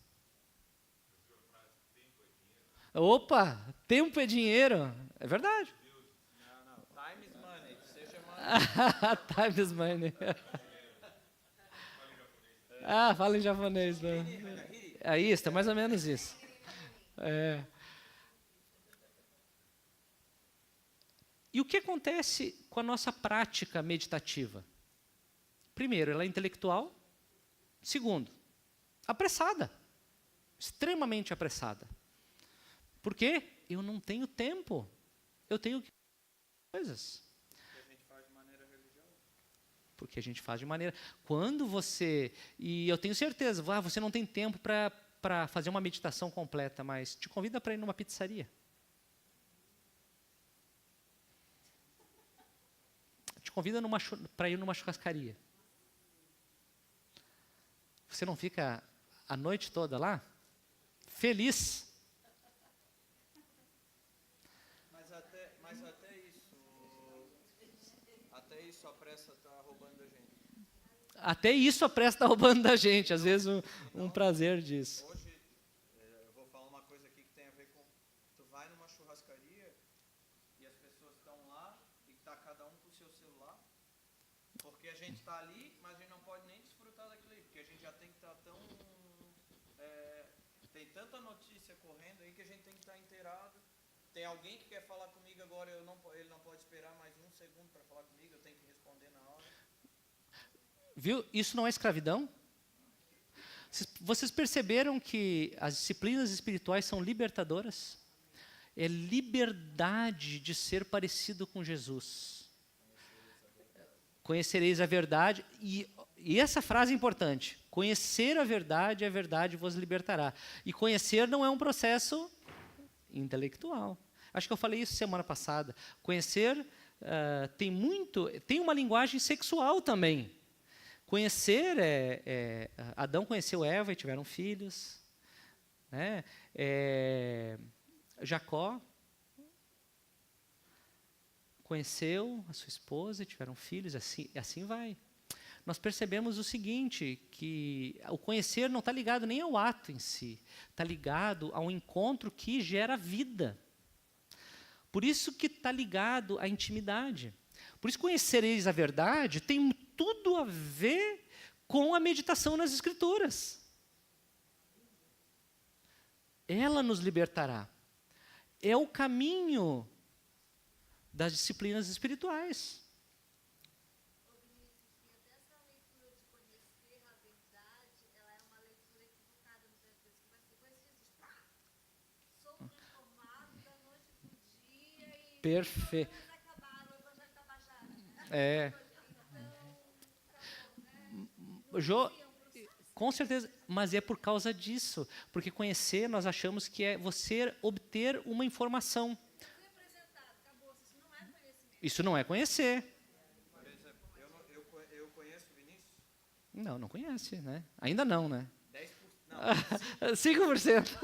S1: Opa, tempo é dinheiro. É verdade.
S3: Não. Time is money. Seja money.
S1: Time is money. Fala em japonês. Né? É isso, é mais ou menos isso. E o que acontece com a nossa prática meditativa? Primeiro, ela é intelectual. Segundo, apressada. Extremamente apressada. Por quê? Eu não tenho tempo. Eu tenho coisas.
S3: Porque a gente faz de maneira religiosa.
S1: Porque a gente faz de maneira... Quando você... E eu tenho certeza, você não tem tempo para fazer uma meditação completa, mas te convida para ir numa pizzaria. convida para ir numa churrascaria. Você não fica a noite toda lá? Feliz.
S3: Até isso a pressa está roubando da gente.
S1: Até isso a pressa está roubando da gente. Às vezes um prazer disso.
S3: Hoje, eu vou falar uma coisa aqui que tem a ver com... Tu vai numa churrascaria e as pessoas estão lá e está cada um com o seu celular, porque a gente está ali, mas a gente não pode nem desfrutar daquilo ali, porque a gente já tem que estar tão... tem tanta notícia correndo aí que a gente tem que estar inteirado. Tem alguém que quer falar comigo agora, ele não pode esperar mais um segundo para falar comigo, eu tenho que responder na hora.
S1: Viu? Isso não é escravidão? Vocês perceberam que as disciplinas espirituais são libertadoras? É liberdade de ser parecido com Jesus. Conhecereis a verdade. E essa frase é importante. Conhecer a verdade vos libertará. E conhecer não é um processo intelectual. Acho que eu falei isso semana passada. Conhecer tem uma linguagem sexual também. Conhecer Adão conheceu Eva e tiveram filhos, né? Jacó conheceu a sua esposa e tiveram filhos, assim vai. Nós percebemos o seguinte, que o conhecer não está ligado nem ao ato em si, está ligado ao encontro que gera vida. Por isso que está ligado à intimidade. Por isso conhecereis a verdade tem tudo a ver com a meditação nas Escrituras. Ela nos libertará. É o caminho das disciplinas espirituais.
S2: Essa leitura de conhecer a verdade, ela é uma leitura equivocada muitas vezes, que vai ser conhecido, sou transformado da noite para o dia e
S1: Perfeito.
S2: vai acabar, o evangelho da Bajara.
S1: Jô, com certeza, mas é por causa disso, porque conhecer nós achamos que é você obter uma informação. Isso não é conhecer.
S3: Por exemplo, eu conheço o Vinícius?
S1: Não conhece, né? Ainda não, né?
S3: 10%. Não,
S1: 5%.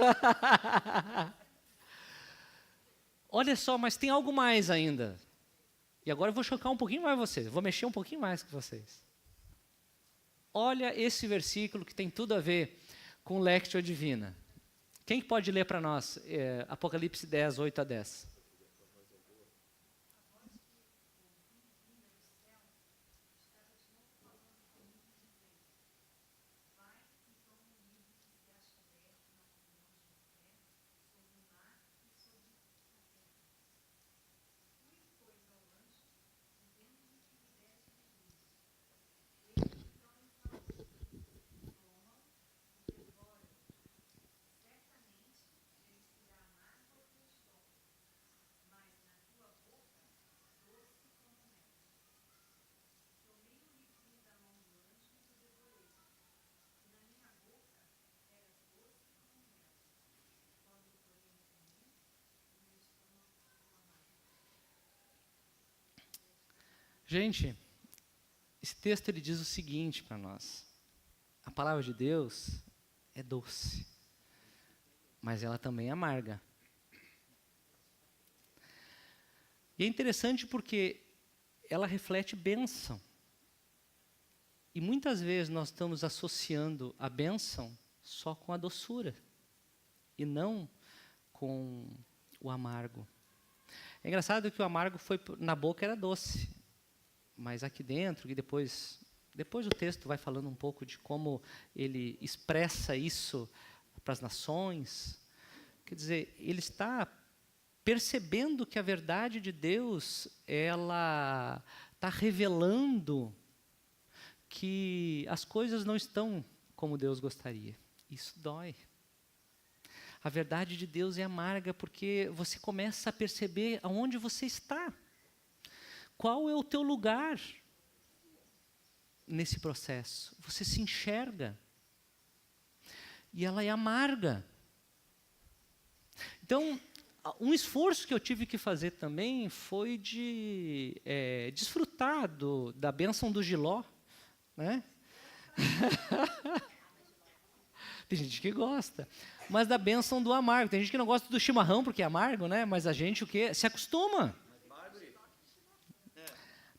S1: Olha só, mas tem algo mais ainda. E agora eu vou chocar um pouquinho mais vocês, vou mexer um pouquinho mais com vocês. Olha esse versículo que tem tudo a ver com Lectio Divina. Quem pode ler para nós? Apocalipse 10, 8 a 10. Gente, esse texto ele diz o seguinte para nós. A palavra de Deus é doce, mas ela também é amarga. E é interessante porque ela reflete bênção. E muitas vezes nós estamos associando a bênção só com a doçura, e não com o amargo. É engraçado que o amargo na boca era doce, mas aqui dentro, que depois o texto vai falando um pouco de como ele expressa isso para as nações. Quer dizer, ele está percebendo que a verdade de Deus, ela está revelando que as coisas não estão como Deus gostaria. Isso dói. A verdade de Deus é amarga porque você começa a perceber aonde você está. Qual é o teu lugar nesse processo? Você se enxerga. E ela é amarga. Então, Um esforço que eu tive que fazer também foi de desfrutar da bênção do Giló, né? Tem gente que gosta, mas da bênção do amargo. Tem gente que não gosta do chimarrão porque é amargo, né? Mas a gente o quê? Se acostuma.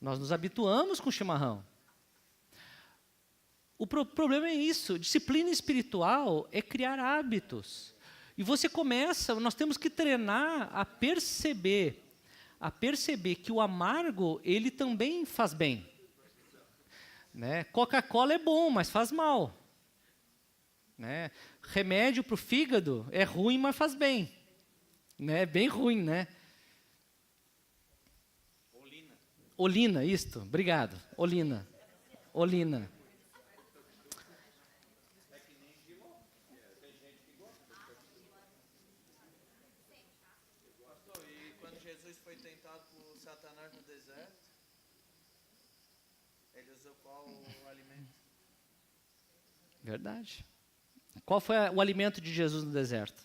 S1: Nós nos habituamos com o chimarrão. O problema é isso. Disciplina espiritual é criar hábitos. E você começa, nós temos que treinar a perceber que o amargo, ele também faz bem. Né? Coca-Cola é bom, mas faz mal. Né? Remédio para o fígado é ruim, mas faz bem. Né? Bem ruim, né? Olina, isto. Obrigado. Olina.
S3: E quando Jesus foi tentado por Satanás no deserto, ele usou qual alimento?
S1: Verdade. Qual foi o alimento de Jesus no deserto?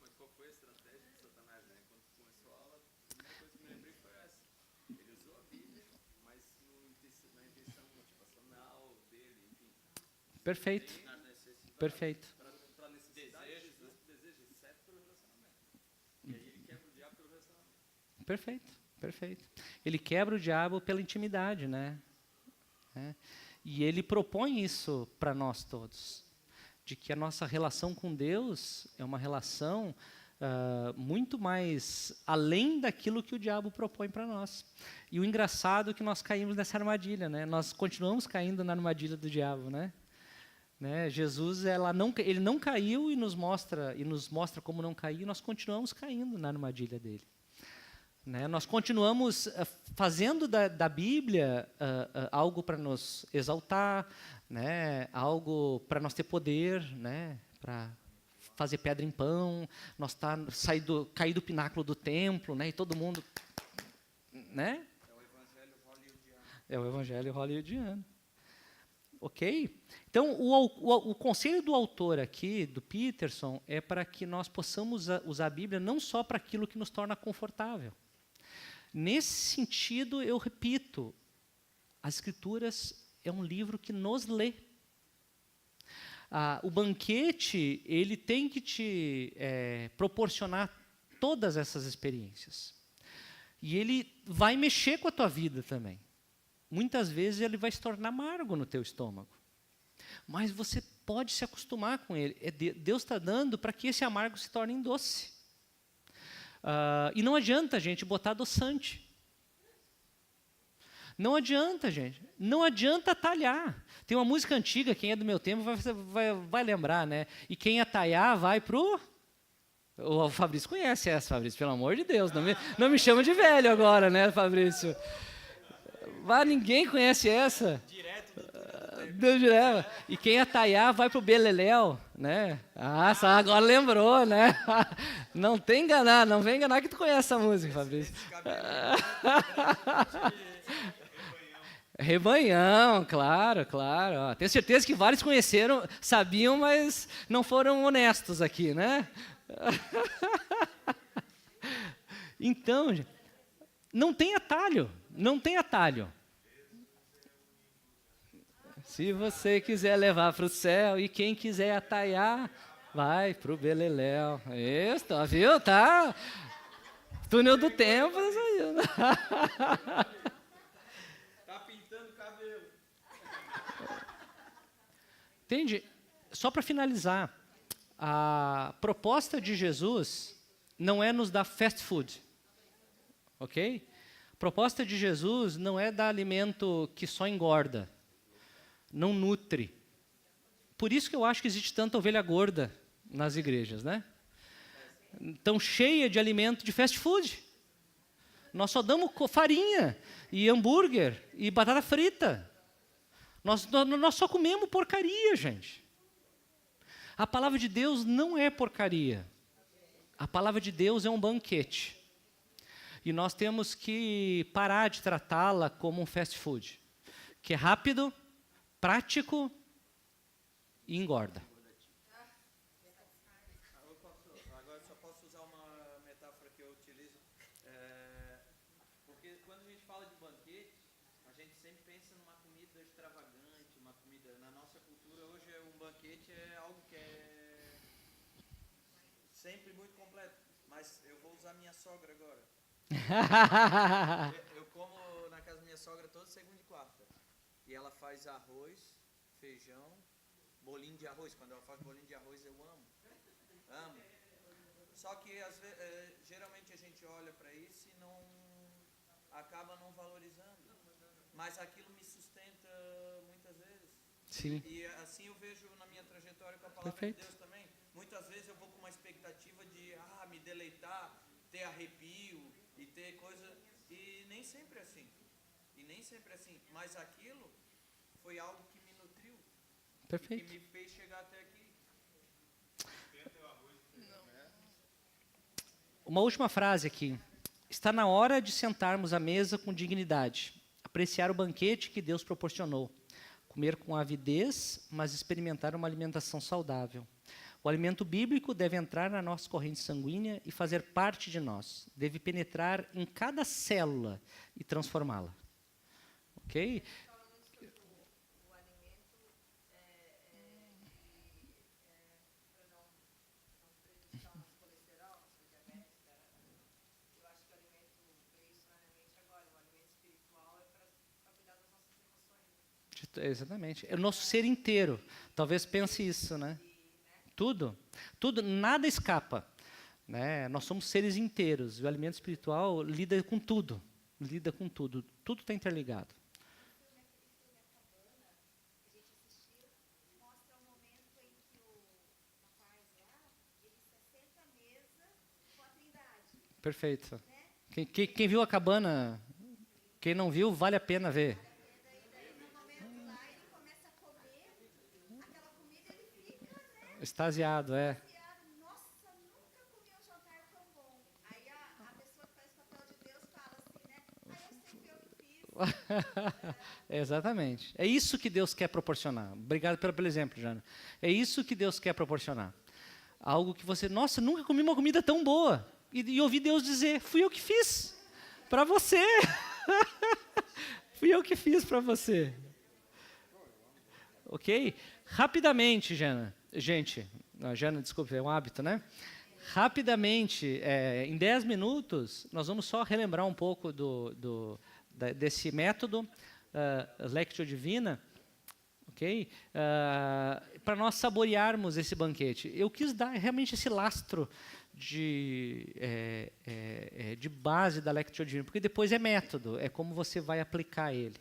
S4: Mas qual foi a estratégia de Satanás, né? Quando começou a aula, a primeira coisa que me lembrei foi essa. Ele usou a Bíblia, mas na intenção motivacional dele, enfim.
S1: Perfeito. Perfeito.
S4: Para necessidade, desejo, certo pelo relacionamento. E aí ele quebra o diabo pelo relacionamento.
S1: Perfeito. Ele quebra o diabo pela intimidade, né? E ele propõe isso para nós todos, de que a nossa relação com Deus é uma relação muito mais além daquilo que o diabo propõe para nós. E o engraçado é que nós caímos nessa armadilha, né? Nós continuamos caindo na armadilha do diabo, né? Jesus, ele não caiu e nos mostra como não cair, e nós continuamos caindo na armadilha dele. Nós continuamos fazendo da Bíblia algo para nos exaltar, algo para nós ter poder, para fazer pedra em pão, nós cair do pináculo do templo, e todo mundo... Né? É o evangelho hollywoodiano. Ok? Então, o conselho do autor aqui, do Peterson, é para que nós possamos usar a Bíblia não só para aquilo que nos torna confortável. Nesse sentido, eu repito, as Escrituras é um livro que nos lê. O banquete, ele tem que te proporcionar todas essas experiências. E ele vai mexer com a tua vida também. Muitas vezes ele vai se tornar amargo no teu estômago. Mas você pode se acostumar com ele. Deus está dando para que esse amargo se torne doce. E não adianta, gente, botar adoçante. Não adianta, gente. Não adianta talhar. Tem uma música antiga, quem é do meu tempo vai lembrar, né? E quem atalhar vai pro... O Fabrício conhece essa, Fabrício, pelo amor de Deus. Não me chama de velho agora, né, Fabrício? Ninguém conhece essa. Deus me leva. E quem ataiar vai pro Beleléu, né? Só agora lembrou, né? Não tem enganar, não vem enganar que tu conhece essa música, Fabrício. Rebanhão, claro. Ó, tenho certeza que vários conheceram, sabiam, mas não foram honestos aqui, né? Então, não tem atalho. Se você quiser levar para o céu e quem quiser ataiar, vai para o Beleléu. Isso, viu? Tá? Túnel do tempo.
S3: Tá pintando o cabelo.
S1: Entende? Só para finalizar, a proposta de Jesus não é nos dar fast food. Ok? A proposta de Jesus não é dar alimento que só engorda. Não nutre. Por isso que eu acho que existe tanta ovelha gorda nas igrejas, né? Tão cheia de alimento de fast food. Nós só damos farinha e hambúrguer e batata frita. Nós só comemos porcaria, gente. A palavra de Deus não é porcaria. A palavra de Deus é um banquete. E nós temos que parar de tratá-la como um fast food, que é rápido, prático e engorda.
S3: agora só posso usar uma metáfora que eu utilizo, porque quando a gente fala de banquete, a gente sempre pensa numa comida extravagante, uma comida, na nossa cultura hoje um banquete é algo que é sempre muito completo, mas eu vou usar minha sogra agora. Eu como na casa da minha sogra toda segunda e quarta, e ela faz arroz, feijão, bolinho de arroz. Quando ela faz bolinho de arroz eu amo. Só que geralmente a gente olha para isso e não acaba não valorizando. Mas aquilo me sustenta muitas vezes.
S1: Sim.
S3: E assim eu vejo na minha trajetória com a palavra
S1: Perfeito.
S3: de Deus também. Muitas vezes eu vou com uma expectativa de me deleitar, ter arrepio e ter coisa. E nem sempre é assim. Mas aquilo foi algo que me nutriu.
S1: Perfeito.
S3: Que me fez chegar até aqui.
S1: Uma última frase aqui. Está na hora de sentarmos à mesa com dignidade, apreciar o banquete que Deus proporcionou, comer com avidez, mas experimentar uma alimentação saudável. O alimento bíblico deve entrar na nossa corrente sanguínea e fazer parte de nós. Deve penetrar em cada célula e transformá-la. Ok?
S2: Fala muito sobre o alimento para não prejudicar o nosso colesterol, nossa diabetes. Eu acho que o alimento, veio isso na minha mente agora, o alimento espiritual é para cuidar das nossas emoções.
S1: Exatamente. É o nosso ser inteiro. Talvez pense isso, né? Tudo, nada escapa, né? Nós somos seres inteiros. E o alimento espiritual lida com tudo, tudo está interligado.
S2: Mostra o momento em que o rapaz lá, ele se assenta à mesa com a Trindade,
S1: Perfeito. Quem viu a cabana, quem não viu, vale a pena ver.
S2: daí no momento lá ele começa a comer aquela comida, ele fica, né,
S1: Extasiado, é.
S2: ansiado, nossa, nunca comi um jantar tão bom. Aí a pessoa que faz o papel de Deus fala assim, né, eu sei que eu que fiz.
S1: Exatamente. É isso que Deus quer proporcionar. Obrigado pelo exemplo, Jana. É isso que Deus quer proporcionar. Algo que você, nossa, nunca comi uma comida tão boa. E ouvi Deus dizer, fui eu que fiz para você. Fui eu que fiz para você. Ok? Rapidamente, Jana. Gente, não, Jana, desculpe, é um hábito, né? Rapidamente, em 10 minutos, nós vamos só relembrar um pouco desse método, Lectio Divina, ok? Para nós saborearmos esse banquete. Eu quis dar realmente esse lastro de base da Lectio Divina, porque depois é método, é como você vai aplicar ele.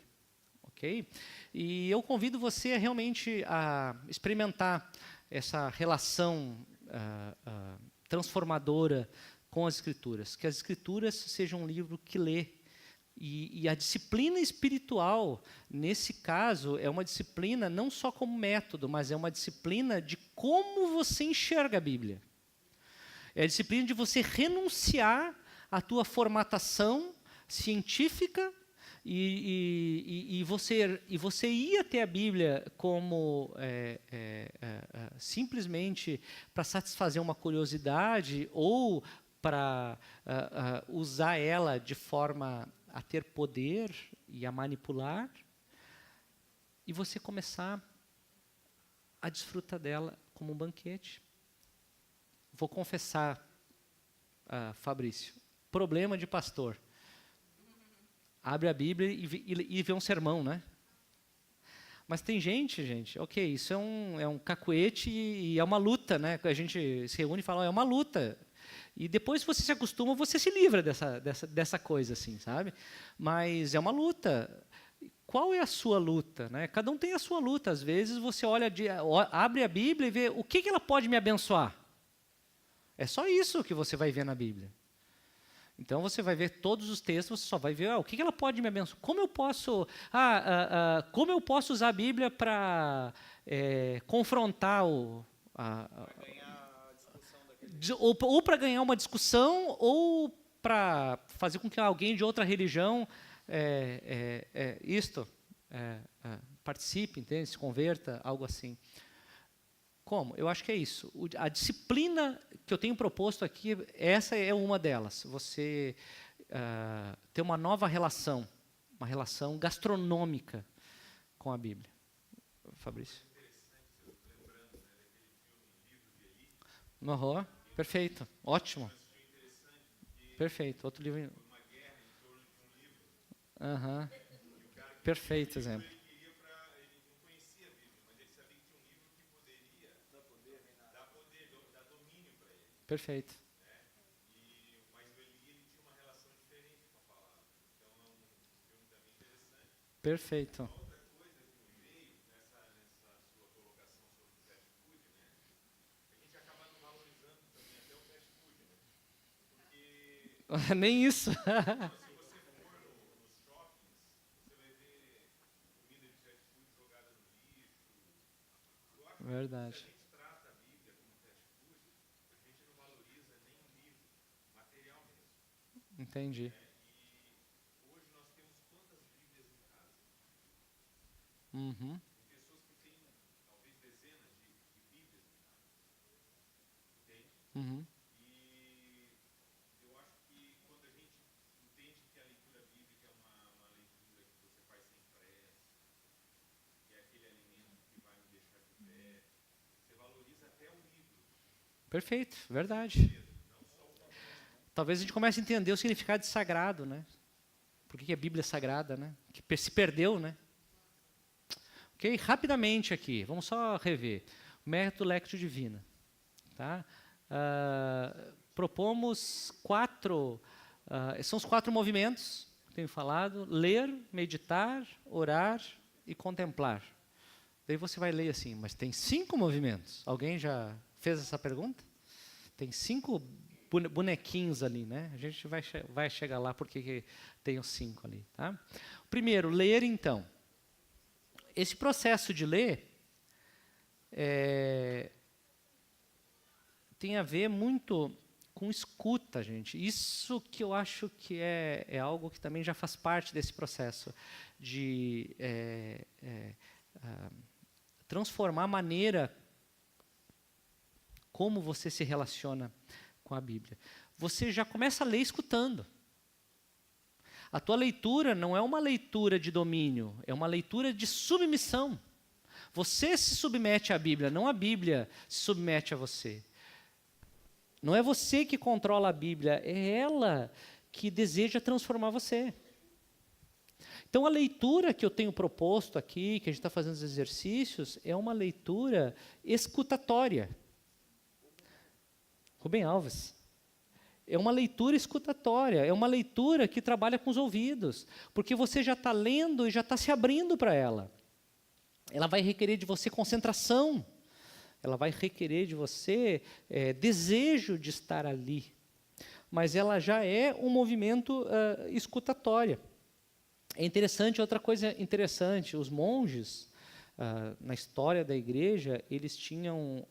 S1: Okay? E eu convido você realmente a experimentar essa relação transformadora com as Escrituras. Que as Escrituras sejam um livro que lê. E a disciplina espiritual, nesse caso, é uma disciplina não só como método, mas é uma disciplina de como você enxerga a Bíblia. É a disciplina de você renunciar à tua formatação científica e você ir até a Bíblia como simplesmente para satisfazer uma curiosidade ou para usar ela de forma a ter poder e a manipular, e você começar a desfrutar dela como um banquete. Vou confessar, Fabrício, problema de pastor. Abre a Bíblia e vê um sermão, né? Mas tem gente, ok, isso é um cacuete e é uma luta, né? A gente se reúne e fala, é uma luta. E depois você se acostuma, você se livra dessa coisa, assim, sabe? Mas é uma luta. Qual é a sua luta, né? Cada um tem a sua luta. Às vezes você abre a Bíblia e vê o que ela pode me abençoar. É só isso que você vai ver na Bíblia. Então você vai ver todos os textos, você só vai ver o que ela pode me abençoar. Como eu posso usar a Bíblia para confrontar ou para ganhar uma discussão, ou para fazer com que alguém de outra religião participe, entende? Se converta, algo assim. Como? Eu acho que é isso. A disciplina que eu tenho proposto aqui, essa é uma delas. Você ter uma nova relação, uma relação gastronômica com a Bíblia. Fabrício. Uhum, perfeito, ótimo. Perfeito, outro livro. Uhum. Perfeito exemplo. Perfeito. Perfeito. Nem isso. Verdade. Entendi. Uhum. Uhum. Perfeito, verdade. Talvez a gente comece a entender o significado de sagrado, né? Por que a Bíblia é sagrada, né? Que se perdeu, né? Ok? Rapidamente aqui, vamos só rever. O método Lectio Divina. Tá? Propomos são os 4 movimentos que tenho falado: ler, meditar, orar e contemplar. Daí você vai ler assim, mas tem 5 movimentos. Alguém já fez essa pergunta? Tem 5 bonequinhos ali, né? A gente vai chegar lá porque tem os 5 ali. Tá? Primeiro, ler então. Esse processo de ler tem a ver muito com escuta, gente. Isso que eu acho que é algo que também já faz parte desse processo de transformar a maneira como você se relaciona com a Bíblia. Você já começa a ler escutando. A tua leitura não é uma leitura de domínio, é uma leitura de submissão. Você se submete à Bíblia, não a Bíblia se submete a você. Não é você que controla a Bíblia, é ela que deseja transformar você. Então, a leitura que eu tenho proposto aqui, que a gente está fazendo os exercícios, é uma leitura escutatória. Rubem Alves. É uma leitura escutatória, é uma leitura que trabalha com os ouvidos, porque você já está lendo e já está se abrindo para ela. Ela vai requerer de você concentração, ela vai requerer de você desejo de estar ali, mas ela já é um movimento escutatório. É interessante, outra coisa interessante, os monges, na história da igreja, eles tinham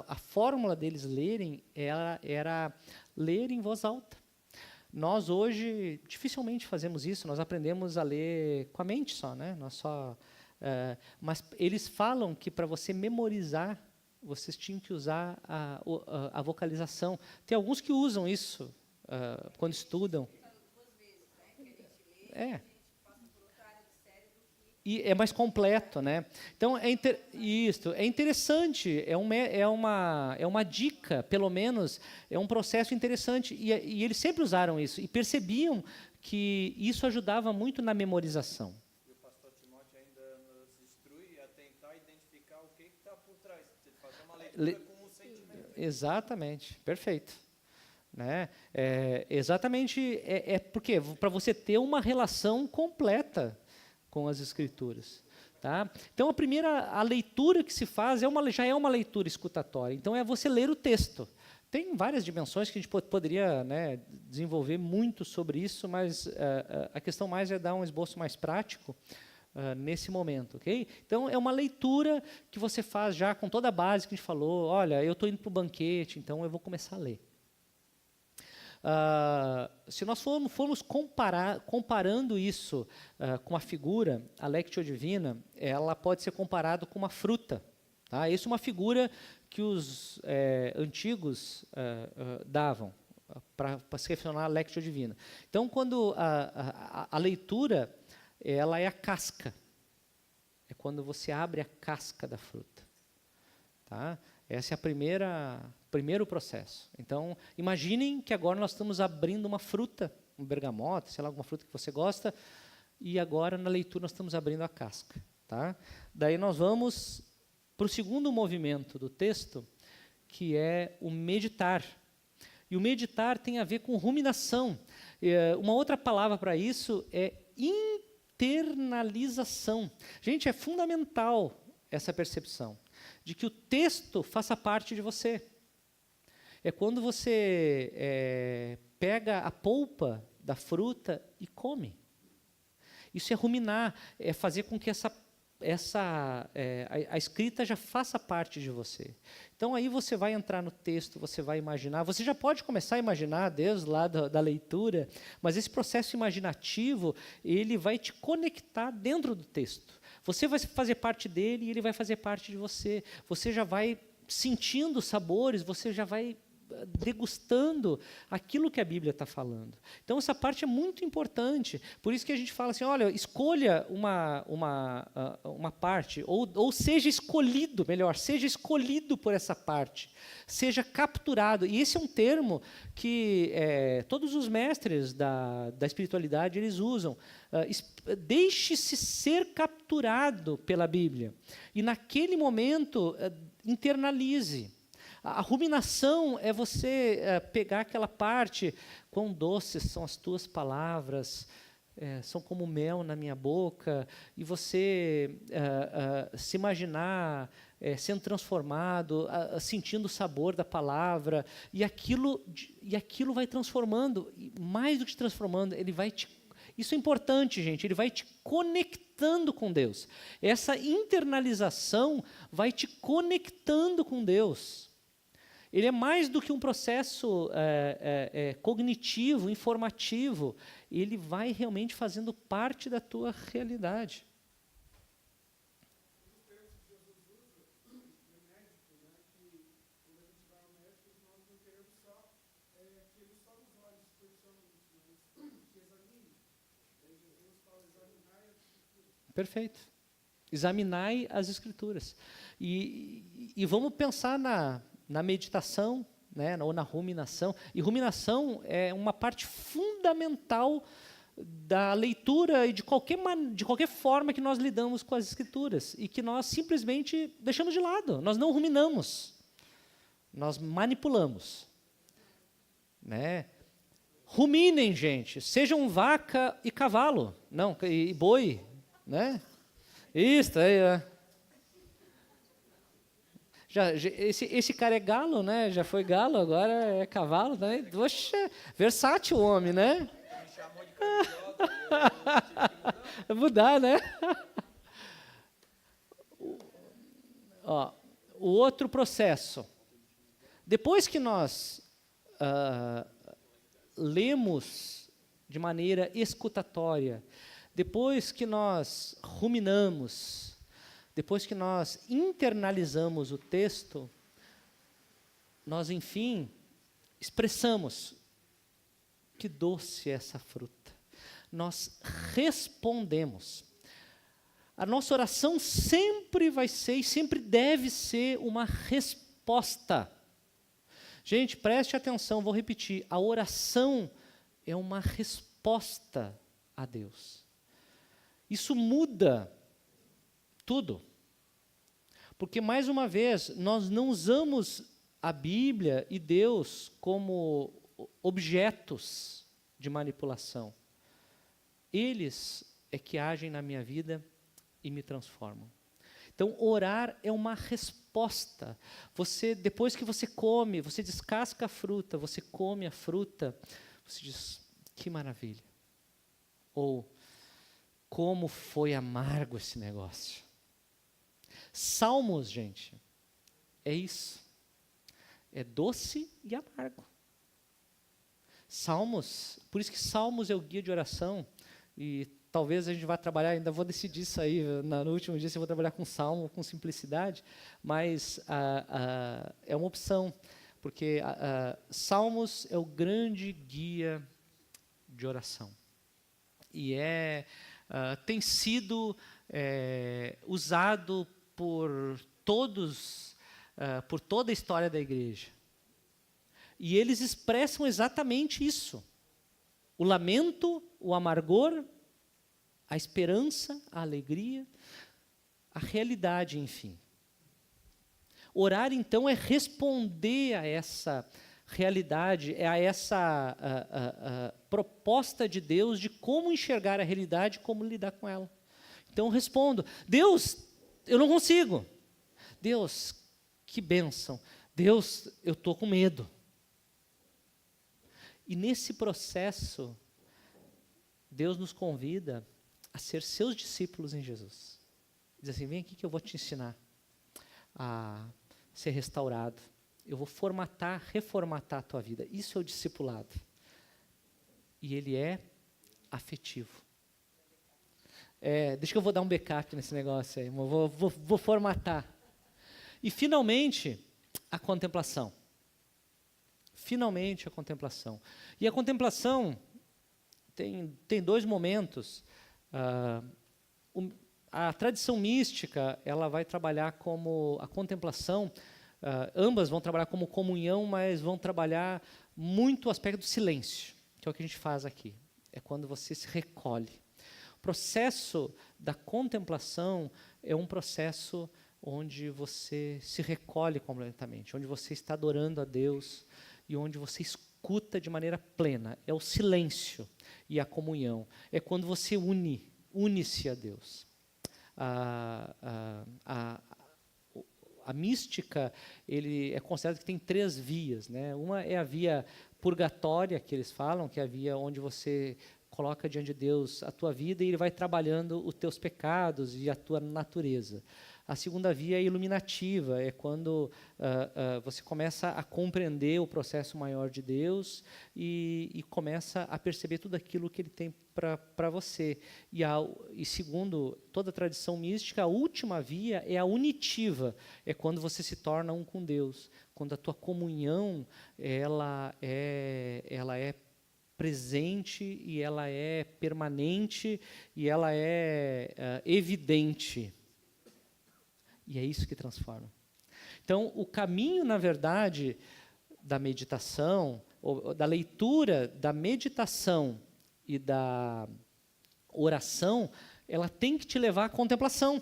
S1: a fórmula deles lerem era ler em voz alta. Nós hoje dificilmente fazemos isso, nós aprendemos a ler com a mente só, né? Mas eles falam que para você memorizar, vocês tinham que usar a vocalização. Tem alguns que usam isso quando estudam. E é mais completo, né? Então é interessante, é uma dica, pelo menos é um processo interessante, e eles sempre usaram isso e percebiam que isso ajudava muito na memorização.
S3: E o pastor Timóteo ainda nos instrui a tentar identificar o que está por trás, fazer uma leitura com o sentimento.
S1: Exatamente, perfeito. Né? Exatamente, porque para você ter uma relação completa com as Escrituras. Tá? Então, a leitura que se faz já é uma leitura escutatória. Então, é você ler o texto. Tem várias dimensões que a gente poderia, né, desenvolver muito sobre isso, mas a questão mais é dar um esboço mais prático nesse momento. Okay? Então, é uma leitura que você faz já com toda a base que a gente falou. Olha, eu estou indo para o banquete, então eu vou começar a ler. Se nós formos comparando isso com a figura, a Lectio Divina, ela pode ser comparada com uma fruta. Tá? Essa é uma figura que os antigos davam para se reflexionar a Lectio Divina. Então, quando a leitura, ela é a casca. É quando você abre a casca da fruta. Tá? Esse é primeiro processo. Então, imaginem que agora nós estamos abrindo uma fruta, um bergamota, sei lá, alguma fruta que você gosta, e agora na leitura nós estamos abrindo a casca. Tá? Daí nós vamos para o segundo movimento do texto, que é o meditar. E o meditar tem a ver com ruminação. Uma outra palavra para isso é internalização. Gente, é fundamental essa percepção de que o texto faça parte de você. É quando você pega a polpa da fruta e come. Isso é ruminar, é fazer com que a escrita já faça parte de você. Então, aí você vai entrar no texto, você vai imaginar, você já pode começar a imaginar desde lá da leitura, mas esse processo imaginativo, ele vai te conectar dentro do texto. Você vai fazer parte dele e ele vai fazer parte de você. Você já vai sentindo os sabores, você já vai degustando aquilo que a Bíblia está falando. Então, essa parte é muito importante. Por isso que a gente fala assim, olha, escolha uma parte, ou seja escolhido, melhor, seja escolhido por essa parte, seja capturado. E esse é um termo que todos os mestres da espiritualidade, eles usam. Deixe-se ser capturado pela Bíblia. E, naquele momento, internalize. A ruminação é você pegar aquela parte, quão doces são as tuas palavras, são como mel na minha boca, e você se imaginar sendo transformado, sentindo o sabor da palavra, e aquilo vai transformando, e mais do que te transformando, ele vai te... Isso é importante, gente, ele vai te conectando com Deus. Essa internalização vai te conectando com Deus. Ele é mais do que um processo cognitivo, informativo. Ele vai realmente fazendo parte da tua realidade. Perfeito. Examinai as Escrituras. E vamos pensar na meditação, né, ou na ruminação. E ruminação é uma parte fundamental da leitura e de qualquer forma que nós lidamos com as Escrituras. E que nós simplesmente deixamos de lado. Nós não ruminamos. Nós manipulamos. Né? Ruminem, gente. Sejam vaca e cavalo. Não, e boi. Né? Isso, aí, esse cara é galo, né? Já foi galo, agora é cavalo, né? Poxa, versátil o homem, né?
S3: Me chamou de carioca, eu tive que mudar.
S1: Mudar, né? O outro processo. Depois que nós lemos de maneira escutatória, depois que nós ruminamos, depois que nós internalizamos o texto, nós, enfim, expressamos que doce é essa fruta. Nós respondemos. A nossa oração sempre vai ser e sempre deve ser uma resposta. Gente, preste atenção, vou repetir. A oração é uma resposta a Deus. Isso muda tudo. Porque, mais uma vez, nós não usamos a Bíblia e Deus como objetos de manipulação. Eles é que agem na minha vida e me transformam. Então, orar é uma resposta. Depois que você come, você descasca a fruta, você come a fruta, você diz, que maravilha. Ou, como foi amargo esse negócio. Salmos, gente, é isso. É doce e amargo. Salmos, por isso que Salmos é o guia de oração, e talvez a gente vá trabalhar, ainda vou decidir isso aí, no último dia se eu vou trabalhar com salmo ou com simplicidade, mas é uma opção, porque Salmos é o grande guia de oração. E tem sido usado por toda a história da igreja. E eles expressam exatamente isso. O lamento, o amargor, a esperança, a alegria, a realidade, enfim. Orar, então, é responder a essa realidade, a essa proposta de Deus de como enxergar a realidade, como lidar com ela. Então, eu respondo: Deus, eu não consigo. Deus, que bênção. Deus, eu estou com medo. E nesse processo, Deus nos convida a ser seus discípulos em Jesus. Diz assim: vem aqui que eu vou te ensinar a ser restaurado. Eu vou reformatar a tua vida. Isso é o discipulado. E ele é afetivo. Deixa que eu vou dar um backup nesse negócio aí. Vou formatar. E, finalmente, a contemplação. Finalmente, a contemplação. E a contemplação tem dois momentos. A tradição mística, ela vai trabalhar como a contemplação, ambas vão trabalhar como comunhão, mas vão trabalhar muito o aspecto do silêncio, que é o que a gente faz aqui. É quando você se recolhe. O processo da contemplação é um processo onde você se recolhe completamente, onde você está adorando a Deus e onde você escuta de maneira plena. É o silêncio e a comunhão. É quando você une-se a Deus. A mística, ele é considerado que tem 3 vias, né? Uma é a via purgatória, que eles falam, que é a via onde você coloca diante de Deus a tua vida e ele vai trabalhando os teus pecados e a tua natureza. A segunda via é iluminativa, é quando você começa a compreender o processo maior de Deus e começa a perceber tudo aquilo que Ele tem para você. E segundo toda a tradição mística, a última via é a unitiva, é quando você se torna um com Deus, quando a tua comunhão ela é presente e ela é permanente e ela é evidente. E é isso que transforma. Então, o caminho, na verdade, da meditação, ou da leitura, da meditação e da oração, ela tem que te levar à contemplação,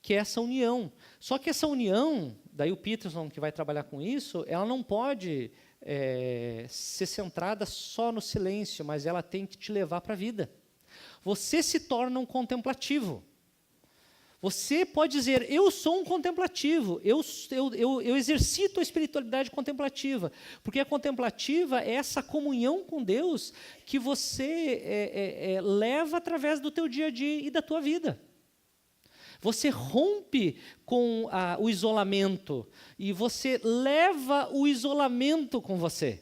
S1: que é essa união. Só que essa união, daí o Peterson, que vai trabalhar com isso, ela não pode ser centrada só no silêncio, mas ela tem que te levar para a vida. Você se torna um contemplativo. Você pode dizer: eu sou um contemplativo, eu exercito a espiritualidade contemplativa, porque a contemplativa é essa comunhão com Deus que você leva através do teu dia a dia e da tua vida. Você rompe com o isolamento e você leva o isolamento com você.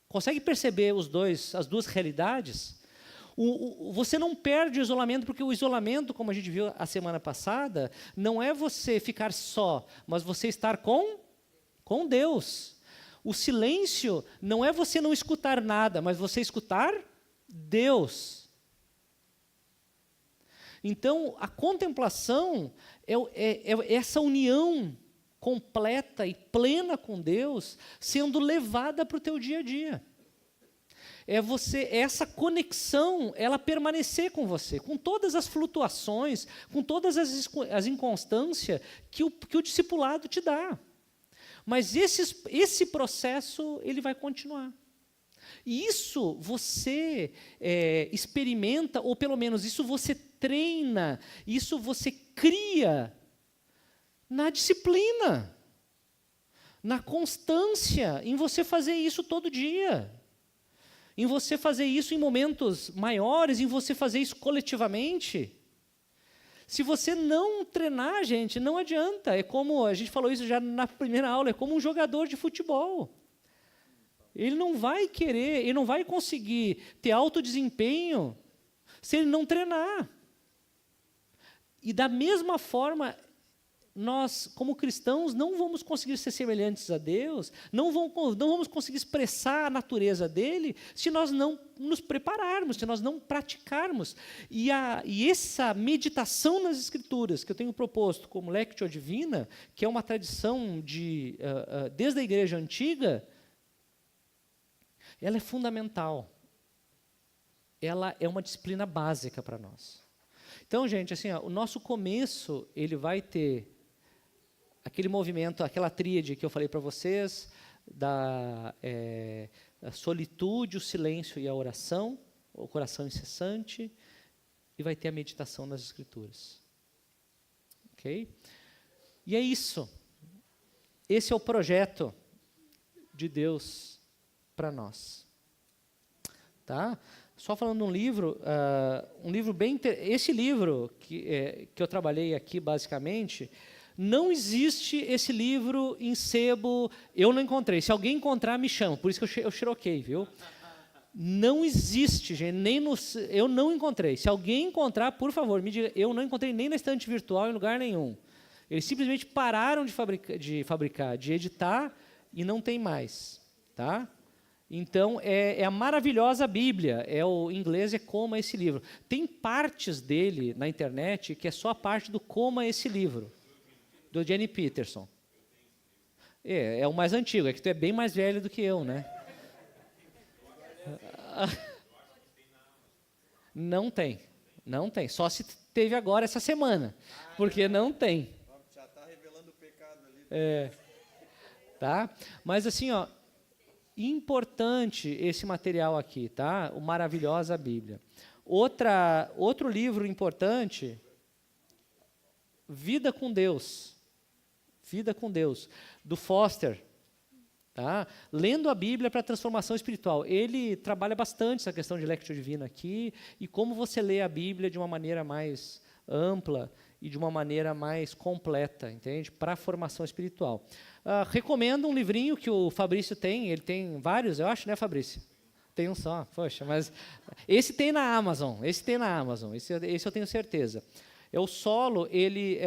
S1: Consegue perceber as duas realidades? Você não perde o isolamento, porque o isolamento, como a gente viu a semana passada, não é você ficar só, mas você estar com Deus. O silêncio não é você não escutar nada, mas você escutar Deus. Então, a contemplação é essa união completa e plena com Deus sendo levada para o teu dia a dia. Essa conexão, ela permanecer com você, com todas as flutuações, com todas as inconstâncias que o discipulado te dá. Mas esse processo, ele vai continuar. E isso você experimenta, ou pelo menos isso você treina, isso você cria na disciplina, na constância, em você fazer isso todo dia. Em você fazer isso em momentos maiores, em você fazer isso coletivamente. Se você não treinar, gente, não adianta. É como, a gente falou isso já na primeira aula, é como um jogador de futebol. Ele não vai querer, ele não vai conseguir ter alto desempenho se ele não treinar. E da mesma forma, nós, como cristãos, não vamos conseguir ser semelhantes a Deus, não vamos conseguir expressar a natureza dele, se nós não nos prepararmos, se nós não praticarmos. E essa meditação nas Escrituras, que eu tenho proposto como Lectio Divina, que é uma tradição desde a Igreja Antiga, ela é fundamental. Ela é uma disciplina básica para nós. Então, gente, assim, o nosso começo, ele vai ter aquele movimento, aquela tríade que eu falei para vocês, da solitude, o silêncio e a oração, o coração incessante, e vai ter a meditação nas Escrituras. Ok? E é isso. Esse é o projeto de Deus para nós. Tá? Só falando de um livro bem... Esse livro que eu trabalhei aqui, basicamente... Não existe esse livro em sebo, eu não encontrei. Se alguém encontrar, me chama. Por isso que eu xeroquei, viu? Não existe, gente. Eu não encontrei. Se alguém encontrar, por favor, me diga. Eu não encontrei nem na estante virtual em lugar nenhum. Eles simplesmente pararam de editar e não tem mais. Tá? Então, é a maravilhosa Bíblia. Em inglês é Coma Esse Livro. Tem partes dele na internet que é só a parte do Coma Esse Livro. Do Jenny Peterson. É o mais antigo, é que tu é bem mais velho do que eu, né? Não tem. Só se teve agora essa semana, porque não tem.
S3: Já está revelando o pecado ali.
S1: Tá? Mas assim, importante esse material aqui, tá? O Maravilhosa Bíblia. Outro livro importante, Vida com Deus. Vida com Deus, do Foster. Tá? Lendo a Bíblia para a transformação espiritual. Ele trabalha bastante essa questão de Lectio Divina aqui, e como você lê a Bíblia de uma maneira mais ampla e de uma maneira mais completa, entende? Para a formação espiritual. Recomendo um livrinho que o Fabrício tem, ele tem vários, eu acho, né, Fabrício? Tem um só, poxa, mas esse tem na Amazon, esse eu tenho certeza. É o solo, ele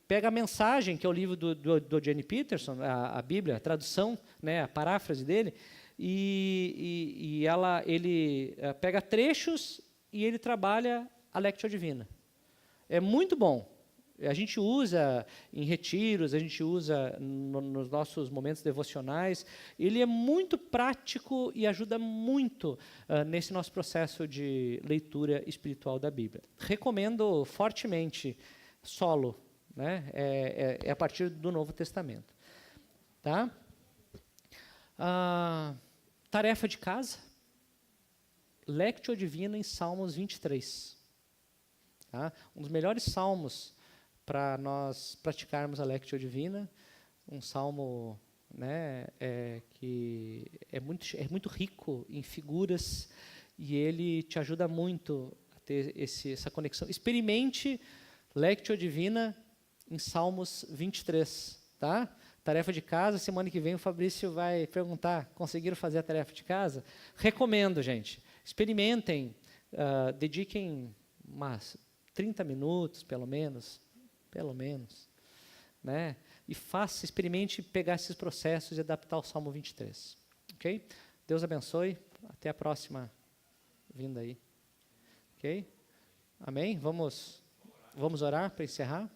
S1: pega a mensagem, que é o livro do Jenny Peterson, a Bíblia, a tradução, né, a paráfrase dele, e ele pega trechos e ele trabalha a Lectio Divina. É muito bom. A gente usa em retiros, a gente usa nos nossos momentos devocionais. Ele é muito prático e ajuda muito nesse nosso processo de leitura espiritual da Bíblia. Recomendo fortemente, solo, né? É a partir do Novo Testamento. Tá? Tarefa de casa. Lectio Divina em Salmos 23. Tá? Um dos melhores salmos para nós praticarmos a Lectio Divina. Um salmo, né, que é muito rico em figuras, e ele te ajuda muito a ter essa conexão. Experimente Lectio Divina em Salmos 23, tá? Tarefa de casa, semana que vem o Fabrício vai perguntar, conseguiram fazer a tarefa de casa? Recomendo, gente. Experimentem, dediquem umas 30 minutos, pelo menos, né? E experimente pegar esses processos e adaptar ao Salmo 23, ok? Deus abençoe, até a próxima vinda aí, ok? Amém? Vamos orar para encerrar?